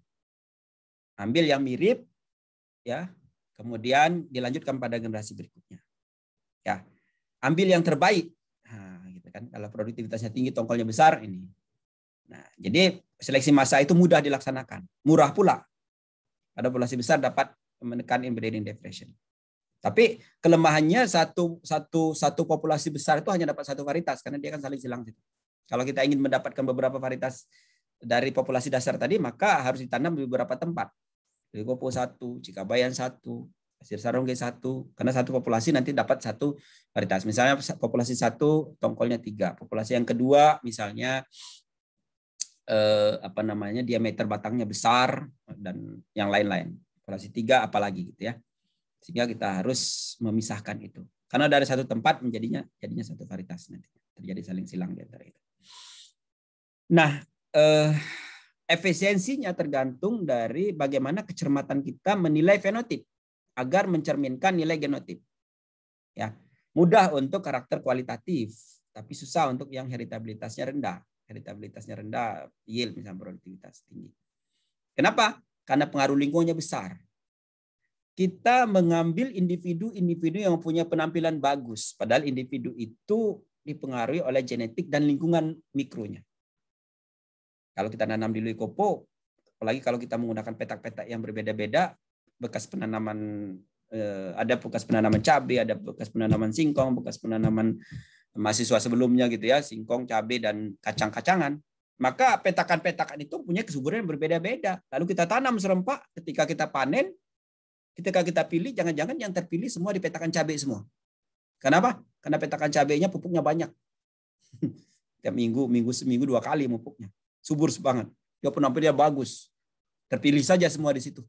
Ambil yang mirip, ya. Kemudian dilanjutkan pada generasi berikutnya. Ya. Ambil yang terbaik. Nah, gitu kan. Kalau produktivitasnya tinggi, tongkolnya besar ini. Nah, jadi seleksi massa itu mudah dilaksanakan. Murah pula. Pada populasi besar dapat menekan inbreeding depression. Tapi kelemahannya satu populasi besar itu hanya dapat satu varietas karena dia kan saling silang. Kalau kita ingin mendapatkan beberapa varietas dari populasi dasar tadi, maka harus ditanam di beberapa tempat. Likopo 1, Cikabayan 1, Pasir Sarongge 1. Karena satu populasi nanti dapat satu varietas. Misalnya populasi 1 tongkolnya 3. Populasi yang kedua misalnya diameter batangnya besar dan yang lain-lain. Populasi 3 apalagi gitu ya. Sehingga kita harus memisahkan itu. Karena dari satu tempat jadinya satu varietas nanti. Terjadi saling silang di antara itu. Nah, efisiensinya tergantung dari bagaimana kecermatan kita menilai fenotip agar mencerminkan nilai genotip. Ya, mudah untuk karakter kualitatif, tapi susah untuk yang heritabilitasnya rendah. Heritabilitasnya rendah, yield misalnya produktivitas tinggi. Kenapa? Karena pengaruh lingkungannya besar. Kita mengambil individu-individu yang punya penampilan bagus. Padahal individu itu dipengaruhi oleh genetik dan lingkungan mikronya. Kalau kita nanam di Likopo, apalagi kalau kita menggunakan petak-petak yang berbeda-beda, bekas penanaman ada bekas penanaman cabai, ada bekas penanaman singkong, bekas penanaman mahasiswa sebelumnya gitu ya, singkong, cabai dan kacang-kacangan. Maka petakan-petakan itu punya kesuburan yang berbeda-beda. Lalu kita tanam serempak, ketika kita panen, ketika kita pilih, jangan-jangan yang terpilih semua dipetakan cabai semua. Kenapa? Karena petakan cabainya pupuknya banyak. Tiap seminggu 2 kali pupuknya. Subur banget. Dia penampilannya bagus. Terpilih saja semua di situ.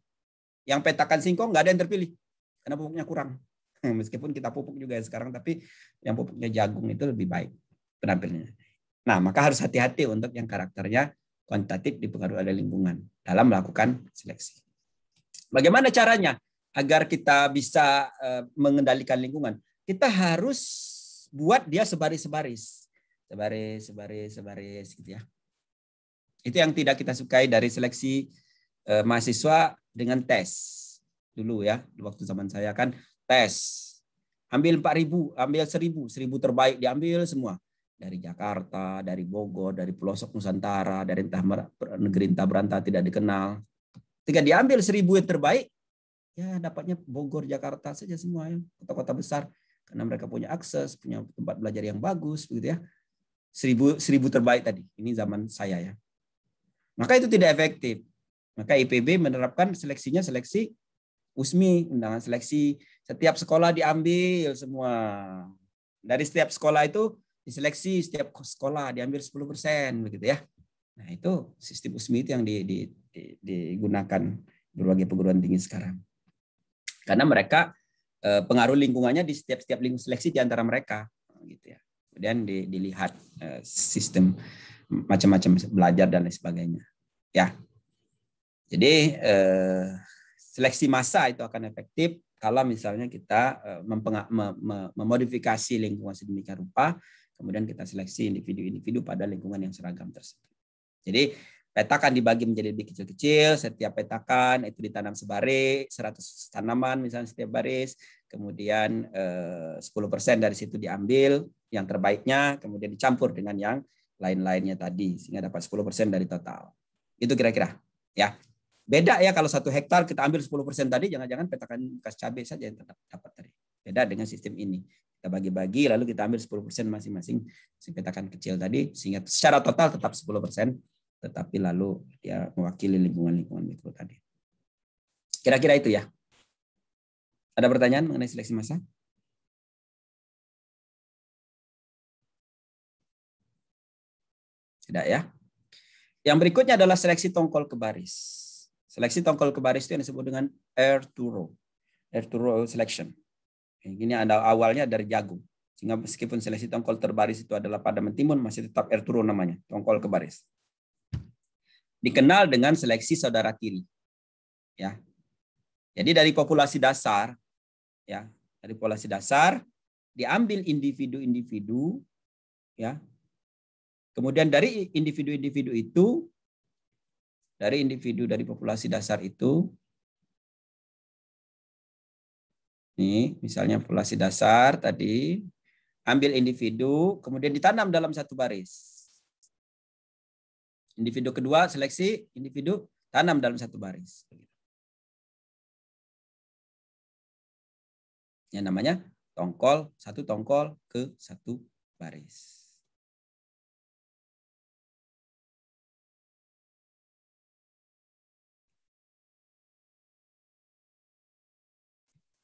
Yang petakan singkong nggak ada yang terpilih. Karena pupuknya kurang. Meskipun kita pupuk juga sekarang, tapi yang pupuknya jagung itu lebih baik penampilannya. Nah, maka harus hati-hati untuk yang karakternya kuantitatif dipengaruhi oleh lingkungan dalam melakukan seleksi. Bagaimana caranya agar kita bisa mengendalikan lingkungan? Kita harus buat dia sebaris-sebaris gitu ya. Itu yang tidak kita sukai dari seleksi mahasiswa dengan tes dulu ya, waktu zaman saya kan tes, ambil 4.000, ambil 1.000 terbaik diambil semua dari Jakarta, dari Bogor, dari pelosok Nusantara, dari negeri entah berantah tidak dikenal. Ketika diambil 1.000 yang terbaik, ya dapatnya Bogor, Jakarta saja semua ya, kota-kota besar, karena mereka punya akses, punya tempat belajar yang bagus, begitu ya. 1.000 terbaik tadi, ini zaman saya ya. Maka itu tidak efektif. Maka IPB menerapkan seleksinya seleksi USMI, undangan seleksi. Setiap sekolah diambil semua. Dari setiap sekolah itu diseleksi, setiap sekolah diambil 10%, begitu ya. Nah, itu sistem USMI itu yang digunakan berbagai perguruan tinggi sekarang. Karena mereka pengaruh lingkungannya di setiap lingkungan seleksi di antara mereka, gitu ya. Kemudian dilihat sistem macam-macam belajar dan lain sebagainya. Ya. Jadi seleksi massa itu akan efektif kalau misalnya kita memodifikasi lingkungan sedemikian rupa, kemudian kita seleksi individu-individu pada lingkungan yang seragam tersebut. Jadi petakan dibagi menjadi lebih kecil-kecil, setiap petakan itu ditanam sebaris, 100 tanaman misalnya setiap baris, kemudian 10% dari situ diambil yang terbaiknya, kemudian dicampur dengan yang lain-lainnya tadi, sehingga dapat 10% dari total. Itu kira-kira. Ya. Beda ya kalau 1 hektar kita ambil 10% tadi, jangan-jangan petakan bekas cabai saja yang dapat tadi. Beda dengan sistem ini. Kita bagi-bagi lalu kita ambil 10% masing-masing petakan kecil tadi, sehingga secara total tetap 10%, tetapi lalu dia mewakili lingkungan-lingkungan mikro tadi. Kira-kira itu ya. Ada pertanyaan mengenai seleksi massa? Tidak ya. Yang berikutnya adalah seleksi tongkol ke baris. Seleksi tongkol ke baris itu yang disebut dengan air to row selection. Ini ada awalnya dari jagung. Sehingga meskipun seleksi tongkol terbaris itu adalah pada mentimun, masih tetap air to row namanya, tongkol ke baris. Dikenal dengan seleksi saudara tiri. Ya. Jadi dari populasi dasar, ya, dari populasi dasar diambil individu-individu, ya. Kemudian dari individu-individu itu, dari individu dari populasi dasar itu, nih misalnya populasi dasar tadi, ambil individu, kemudian ditanam dalam satu baris. Individu kedua seleksi, individu tanam dalam satu baris. Yang namanya satu tongkol ke satu baris.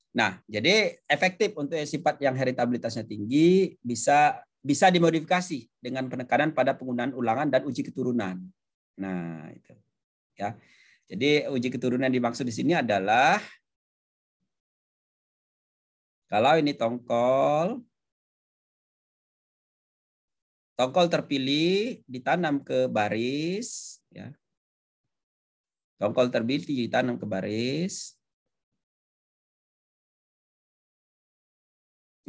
Nah, jadi efektif untuk sifat yang heritabilitasnya tinggi bisa dimodifikasi dengan penekanan pada penggunaan ulangan dan uji keturunan. Nah, itu. Ya. Jadi uji keturunan dimaksud di sini adalah kalau ini tongkol terpilih ditanam ke baris, ya. Tongkol terpilih ditanam ke baris.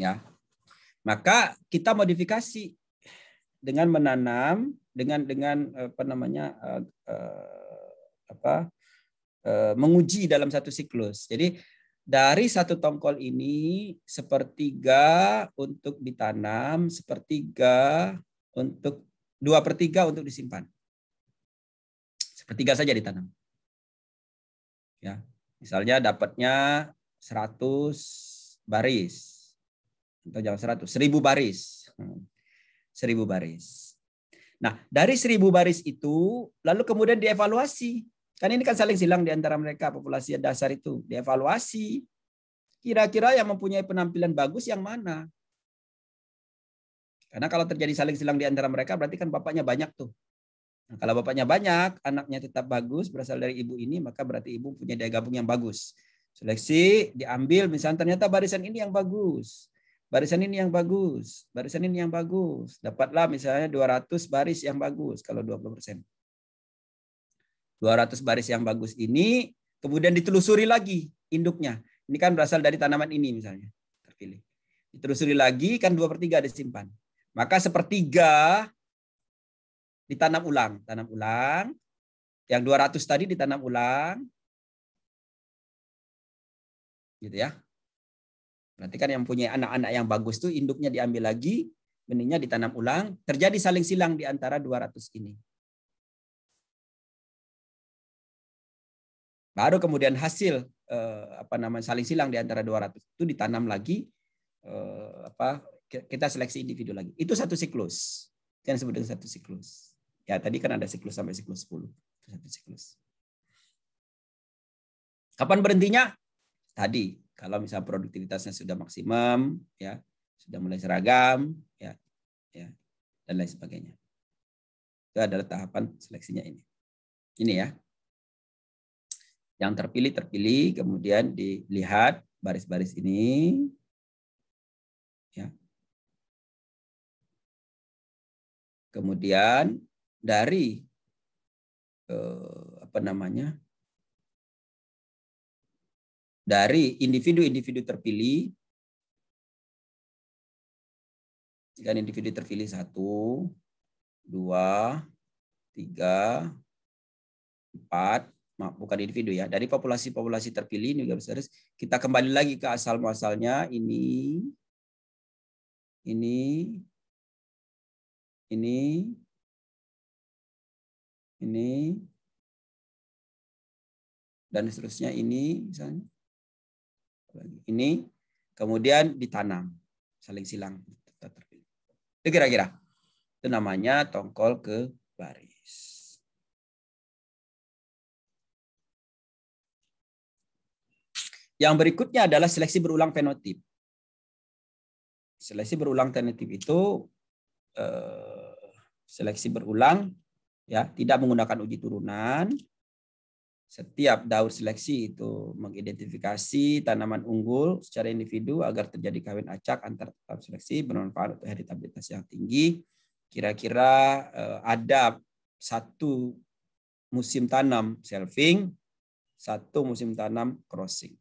Ya, maka kita modifikasi dengan menanam dengan menguji dalam satu siklus. Jadi dari satu tongkol ini 1/3 untuk ditanam, 1/3 untuk 2/3 untuk disimpan. 1/3 saja ditanam. Ya, misalnya dapatnya 100 baris. Atau jangan 100, 1.000 baris. 1.000 baris. Nah, dari 1.000 baris itu, lalu kemudian dievaluasi. Kan ini kan saling silang di antara mereka, populasi dasar itu. Dievaluasi. Kira-kira yang mempunyai penampilan bagus yang mana? Karena kalau terjadi saling silang di antara mereka, berarti kan bapaknya banyak tuh. Nah, kalau bapaknya banyak, anaknya tetap bagus, berasal dari ibu ini, maka berarti ibu punya daya gabung yang bagus. Seleksi, diambil, misalnya ternyata barisan ini yang bagus. Barisan ini yang bagus, barisan ini yang bagus. Dapatlah misalnya 200 baris yang bagus kalau 20%. 200 baris yang bagus ini kemudian ditelusuri lagi induknya. Ini kan berasal dari tanaman ini misalnya. Terpilih. Ditelusuri lagi kan 2/3 disimpan. Maka 1/3 ditanam ulang, Yang 200 tadi ditanam ulang. Gitu ya. Berarti kan yang punya anak-anak yang bagus tuh induknya diambil lagi, benihnya ditanam ulang, terjadi saling silang di antara 200 ini. Baru kemudian hasil saling silang di antara 200 itu ditanam lagi, kita seleksi individu lagi. Itu satu siklus. Yang disebut dengan satu siklus. Ya, tadi kan ada siklus sampai siklus 10. Itu satu siklus. Kapan berhentinya? Tadi, kalau misalnya produktivitasnya sudah maksimum, ya, sudah mulai seragam, ya, dan lain sebagainya. Itu adalah tahapan seleksinya ini. Ini ya. Yang terpilih, kemudian dilihat baris-baris ini. Ya. Kemudian dari dari individu-individu terpilih, kan individu terpilih 1, 2, 3, 4, maaf, bukan individu ya, dari populasi-populasi terpilih ini juga besar. Kita kembali lagi ke asal muasalnya ini, dan seterusnya ini misalnya. Ini kemudian ditanam saling silang terpilih. Itu kira-kira itu namanya tongkol ke baris. Yang berikutnya adalah seleksi berulang fenotip. Seleksi berulang fenotip itu seleksi berulang, ya, tidak menggunakan uji turunan. Setiap daur seleksi itu mengidentifikasi tanaman unggul secara individu agar terjadi kawin acak antar tahap seleksi bermanfaat untuk heritabilitas yang tinggi. Kira-kira ada satu musim tanam selfing, satu musim tanam crossing.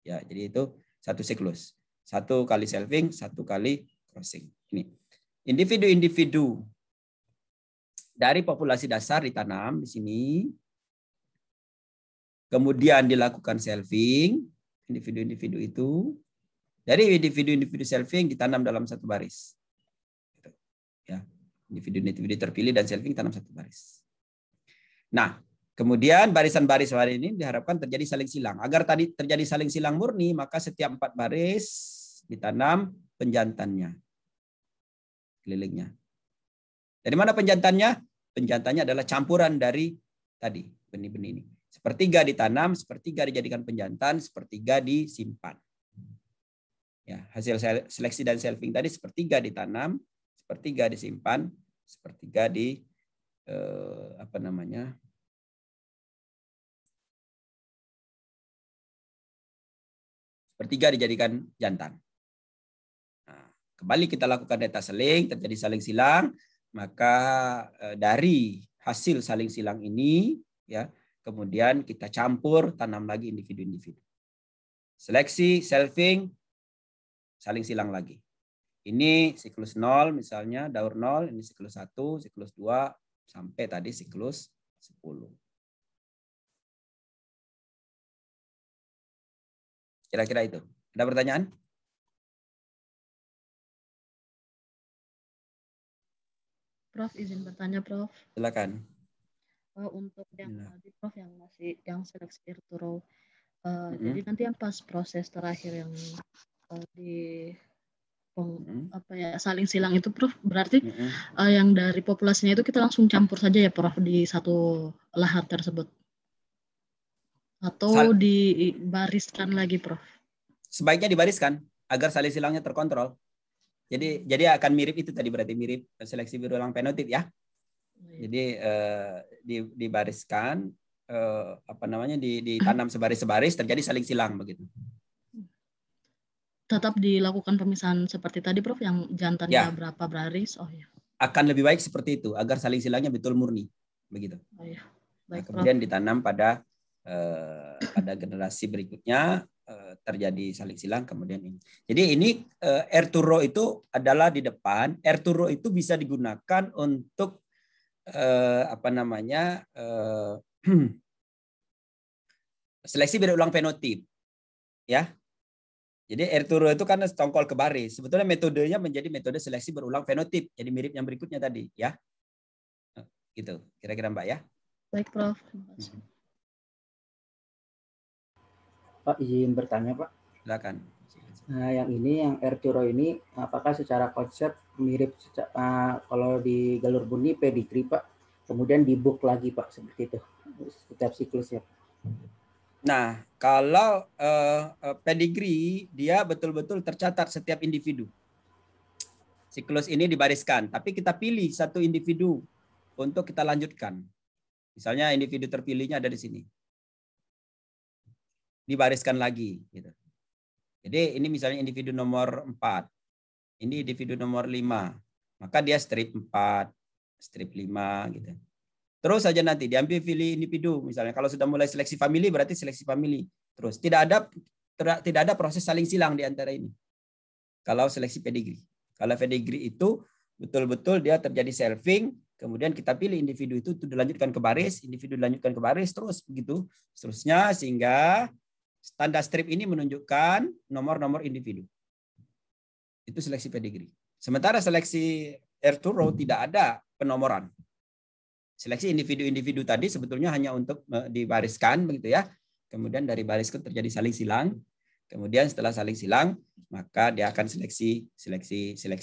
Ya, jadi itu satu siklus. 1 kali selfing, 1 kali crossing. Ini individu-individu dari populasi dasar ditanam di sini. Kemudian dilakukan selfing, individu-individu itu. Dari individu-individu selfing ditanam dalam satu baris. Ya, individu-individu terpilih dan selfing tanam satu baris. Nah, kemudian barisan-baris ini diharapkan terjadi saling silang. Agar tadi terjadi saling silang murni, maka setiap 4 baris ditanam penjantannya. Kelilingnya. Dari mana penjantannya? Penjantannya adalah campuran dari tadi benih-benih ini. Sepertiga ditanam, sepertiga dijadikan penjantan, sepertiga disimpan. Ya, hasil seleksi dan selfing tadi sepertiga ditanam, sepertiga disimpan, sepertiga sepertiga dijadikan jantan. Nah, kembali kita lakukan data seling, terjadi saling silang, maka dari hasil saling silang ini, ya, kemudian kita campur, tanam lagi individu-individu. Seleksi, selfing, saling silang lagi. Ini siklus 0 misalnya, daur 0, ini siklus 1, siklus 2, sampai tadi siklus 10. Kira-kira itu. Ada pertanyaan? Prof, izin bertanya, Prof. Silakan. Untuk yang tadi, Prof, yang seleksi Arturo. Jadi nanti yang pas proses terakhir yang saling silang itu, Prof, berarti yang dari populasinya itu kita langsung campur saja ya, Prof, di satu lahan tersebut, atau dibariskan lagi, Prof? Sebaiknya dibariskan agar saling silangnya terkontrol. Jadi akan mirip itu tadi, berarti mirip seleksi berulang fenotip ya. Jadi dibariskan, ditanam sebaris-sebaris, terjadi saling silang begitu. Tetap dilakukan pemisahan seperti tadi, Prof, yang jantannya ya, berapa baris? Oh ya. Akan lebih baik seperti itu agar saling silangnya betul murni begitu. Oh ya. Baik, kemudian Prof, ditanam pada generasi berikutnya terjadi saling silang, kemudian ini. Jadi ini Arturo itu adalah di depan. Arturo itu bisa digunakan untuk seleksi berulang fenotip, ya. Jadi Arturo itu kan tongkol ke baris. Sebetulnya metodenya menjadi metode seleksi berulang fenotip. Jadi mirip yang berikutnya tadi, ya. Gitu, kira-kira Mbak ya. Baik, Prof. Terima kasih. Pak, izin bertanya, Pak. Silakan. Nah, yang ini, yang Arturo ini, apakah secara konsep mirip kalau di Galur Buni pedigree, Pak? Kemudian di book lagi, Pak, seperti itu, setiap siklusnya. Nah, kalau pedigree, dia betul-betul tercatat setiap individu. Siklus ini dibariskan, tapi kita pilih satu individu untuk kita lanjutkan. Misalnya individu terpilihnya ada di sini. Dibariskan lagi. Gitu. Jadi ini misalnya individu nomor 4. Ini individu nomor 5. Maka dia strip 4, strip 5. Gitu. Terus saja nanti diambil pilih individu. Misalnya kalau sudah mulai seleksi family berarti seleksi family. Terus tidak ada proses saling silang di antara ini. Kalau seleksi pedigree. Kalau pedigree itu betul-betul dia terjadi selfing, kemudian kita pilih individu itu dilanjutkan ke baris, individu dilanjutkan ke baris, terus begitu seterusnya sehingga tanda strip ini menunjukkan nomor-nomor individu. Itu seleksi pedigree. Sementara seleksi Arturo tidak ada penomoran. Seleksi individu-individu tadi sebetulnya hanya untuk dibariskan begitu ya. Kemudian dari baris itu terjadi saling silang. Kemudian setelah saling silang, maka dia akan seleksi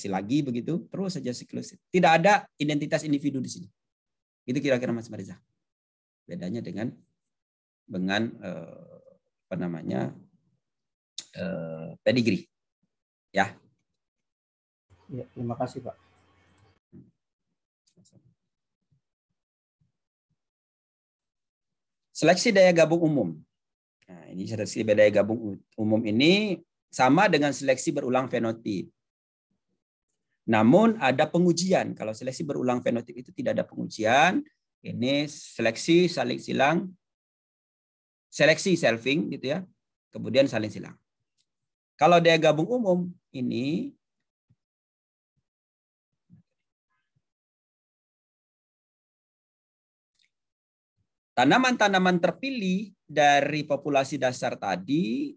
lagi begitu. Terus saja siklus. Tidak ada identitas individu di sini. Itu kira-kira Mas Mariza. Bedanya dengan pedigree. Ya. Ya, terima kasih, Pak. Seleksi daya gabung umum. Nah, ini seleksi daya gabung umum ini sama dengan seleksi berulang fenotip. Namun ada pengujian. Kalau seleksi berulang fenotip itu tidak ada pengujian. Ini seleksi saling silang, seleksi selfing gitu ya. Kemudian saling silang. Kalau daya gabung umum ini tanaman-tanaman terpilih dari populasi dasar tadi,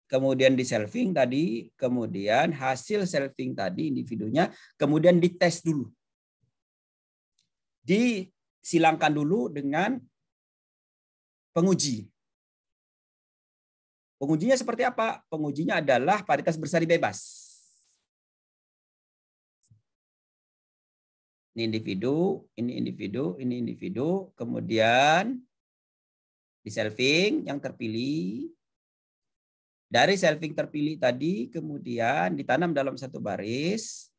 kemudian di selfing tadi, kemudian hasil selfing tadi individunya, kemudian dites dulu. Disilangkan dulu dengan penguji. Pengujinya seperti apa? Pengujinya adalah paritas bersari bebas. Ini individu, ini individu, ini individu. Kemudian di selfing yang terpilih. Dari selfing terpilih tadi kemudian ditanam dalam satu baris.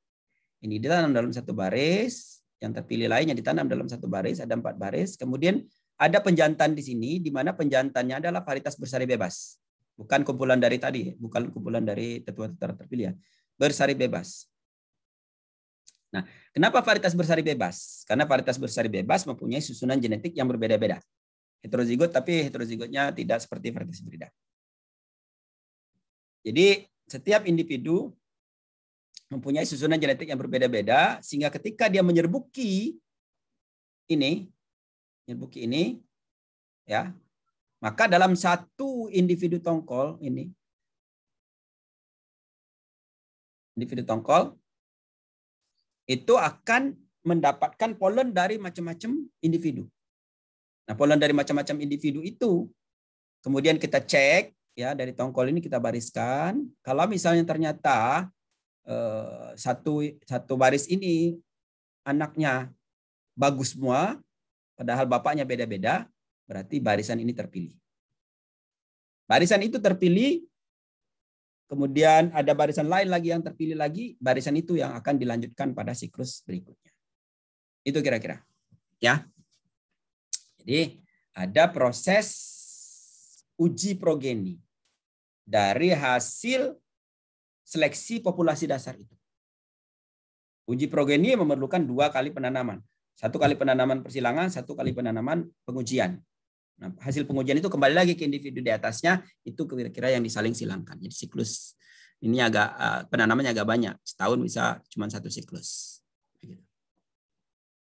Ini ditanam dalam satu baris. Yang terpilih lainnya ditanam dalam satu baris. Ada 4 baris. Kemudian ada penjantan di sini di mana penjantannya adalah paritas bersari bebas. Bukan kumpulan dari tadi. Bukan kumpulan dari tetua-tetua terpilih ya. Bersari bebas. Nah, kenapa varietas bersari bebas? Karena varietas bersari bebas mempunyai susunan genetik yang berbeda-beda. Heterozigot, tapi heterozigotnya tidak seperti varietas hibrida. Jadi, setiap individu mempunyai susunan genetik yang berbeda-beda, sehingga ketika dia menyerbuki ini, ya, maka dalam satu individu tongkol ini, individu tongkol, itu akan mendapatkan polen dari macam-macam individu. Nah, polen dari macam-macam individu itu kemudian kita cek ya dari tongkol ini kita bariskan. Kalau misalnya ternyata satu baris ini anaknya bagus semua, padahal bapaknya beda-beda, berarti barisan ini terpilih. Barisan itu terpilih. Kemudian ada barisan lain lagi yang terpilih lagi, barisan itu yang akan dilanjutkan pada siklus berikutnya. Itu kira-kira. Ya. Jadi ada proses uji progeni dari hasil seleksi populasi dasar itu. Uji progeni memerlukan 2 kali penanaman. 1 kali penanaman persilangan, 1 kali penanaman pengujian. Nah, hasil pengujian itu kembali lagi ke individu di atasnya, itu kira-kira yang disaling silangkan. Jadi siklus ini agak penanamannya agak banyak. Setahun bisa cuma 1 siklus.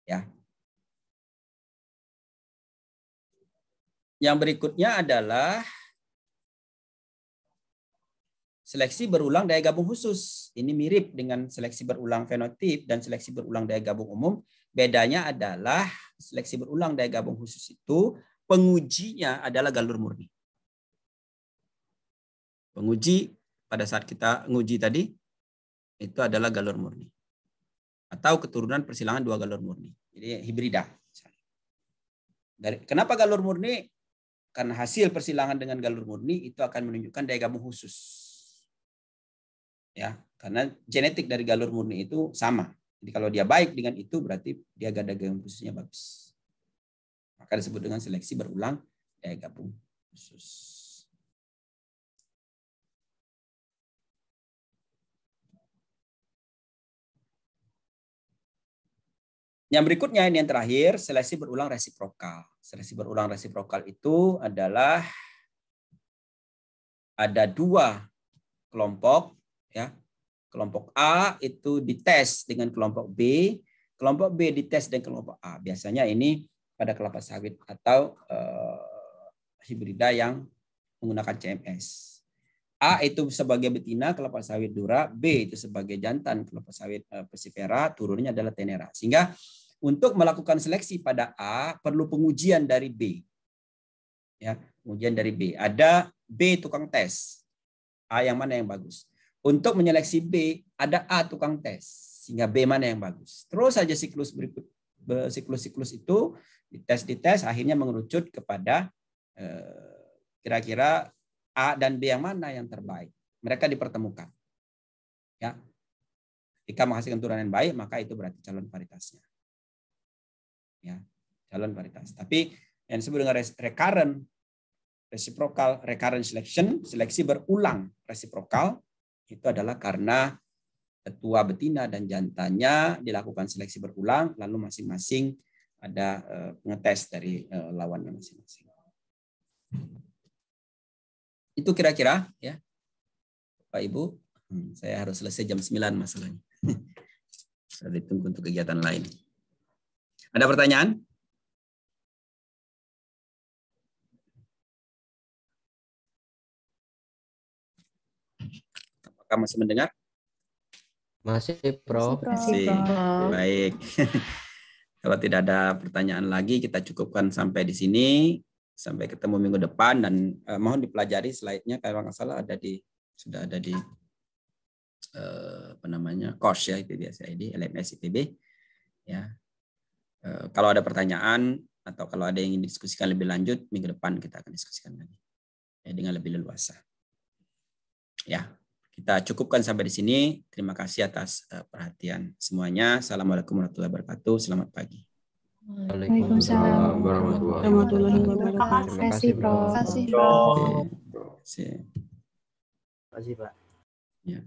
Ya. Yang berikutnya adalah seleksi berulang daya gabung khusus. Ini mirip dengan seleksi berulang fenotip dan seleksi berulang daya gabung umum. Bedanya adalah seleksi berulang daya gabung khusus itu pengujinya adalah galur murni. Penguji pada saat kita nguji tadi itu adalah galur murni. Atau keturunan persilangan dua galur murni. Jadi hibrida. Kenapa galur murni? Karena hasil persilangan dengan galur murni itu akan menunjukkan daya gabung khusus. Ya, karena genetik dari galur murni itu sama. Jadi kalau dia baik dengan itu berarti dia daya gabung khususnya bagus. Maka disebut dengan seleksi berulang daya gabung khusus. Yang berikutnya ini yang terakhir, seleksi berulang resiprokal. Seleksi berulang resiprokal itu adalah ada dua kelompok, ya. Kelompok A itu dites dengan kelompok B, kelompok B dites dengan kelompok A. Biasanya ini pada kelapa sawit atau hibrida yang menggunakan CMS. A itu sebagai betina kelapa sawit Dura, B itu sebagai jantan kelapa sawit Persifera, turunnya adalah Tenera. Sehingga untuk melakukan seleksi pada A perlu pengujian dari B. Ya, pengujian dari B. Ada B tukang tes. A yang mana yang bagus. Untuk menyeleksi B ada A tukang tes. Sehingga B mana yang bagus. Terus saja siklus berikut, siklus itu dites akhirnya mengerucut kepada kira-kira A dan B yang mana yang terbaik. Mereka dipertemukan. Ya. Jika menghasilkan turunan yang baik maka itu berarti calon paritasnya. Ya, calon paritas. Tapi yang disebut dengan recurrent reciprocal recurrent selection, seleksi berulang resiprokal, itu adalah karena tetua betina dan jantannya dilakukan seleksi berulang, lalu masing-masing ada pengetes dari lawannya masing-masing. Itu kira-kira ya, Pak Ibu. Saya harus selesai jam 9 masalahnya. Saya ditunggu untuk kegiatan lain. Ada pertanyaan? Apakah masih mendengar? Masih, Prof. Masih. Baik. Kalau tidak ada pertanyaan lagi, kita cukupkan sampai di sini. Sampai ketemu minggu depan dan mohon dipelajari slide-nya kalau nggak salah sudah ada di course ya itu biasa ini LMS IPB ya. Kalau ada pertanyaan atau kalau ada yang ingin didiskusikan lebih lanjut, minggu depan kita akan diskusikan lagi ya, dengan lebih leluasa. Ya, kita cukupkan sampai di sini. Terima kasih atas perhatian semuanya. Assalamualaikum warahmatullahi wabarakatuh. Selamat pagi. Waalaikumsalam warahmatullahi wabarakatuh. Terima kasih, Prof. Terima kasih, Pak. Terima kasih, Pak. Ya.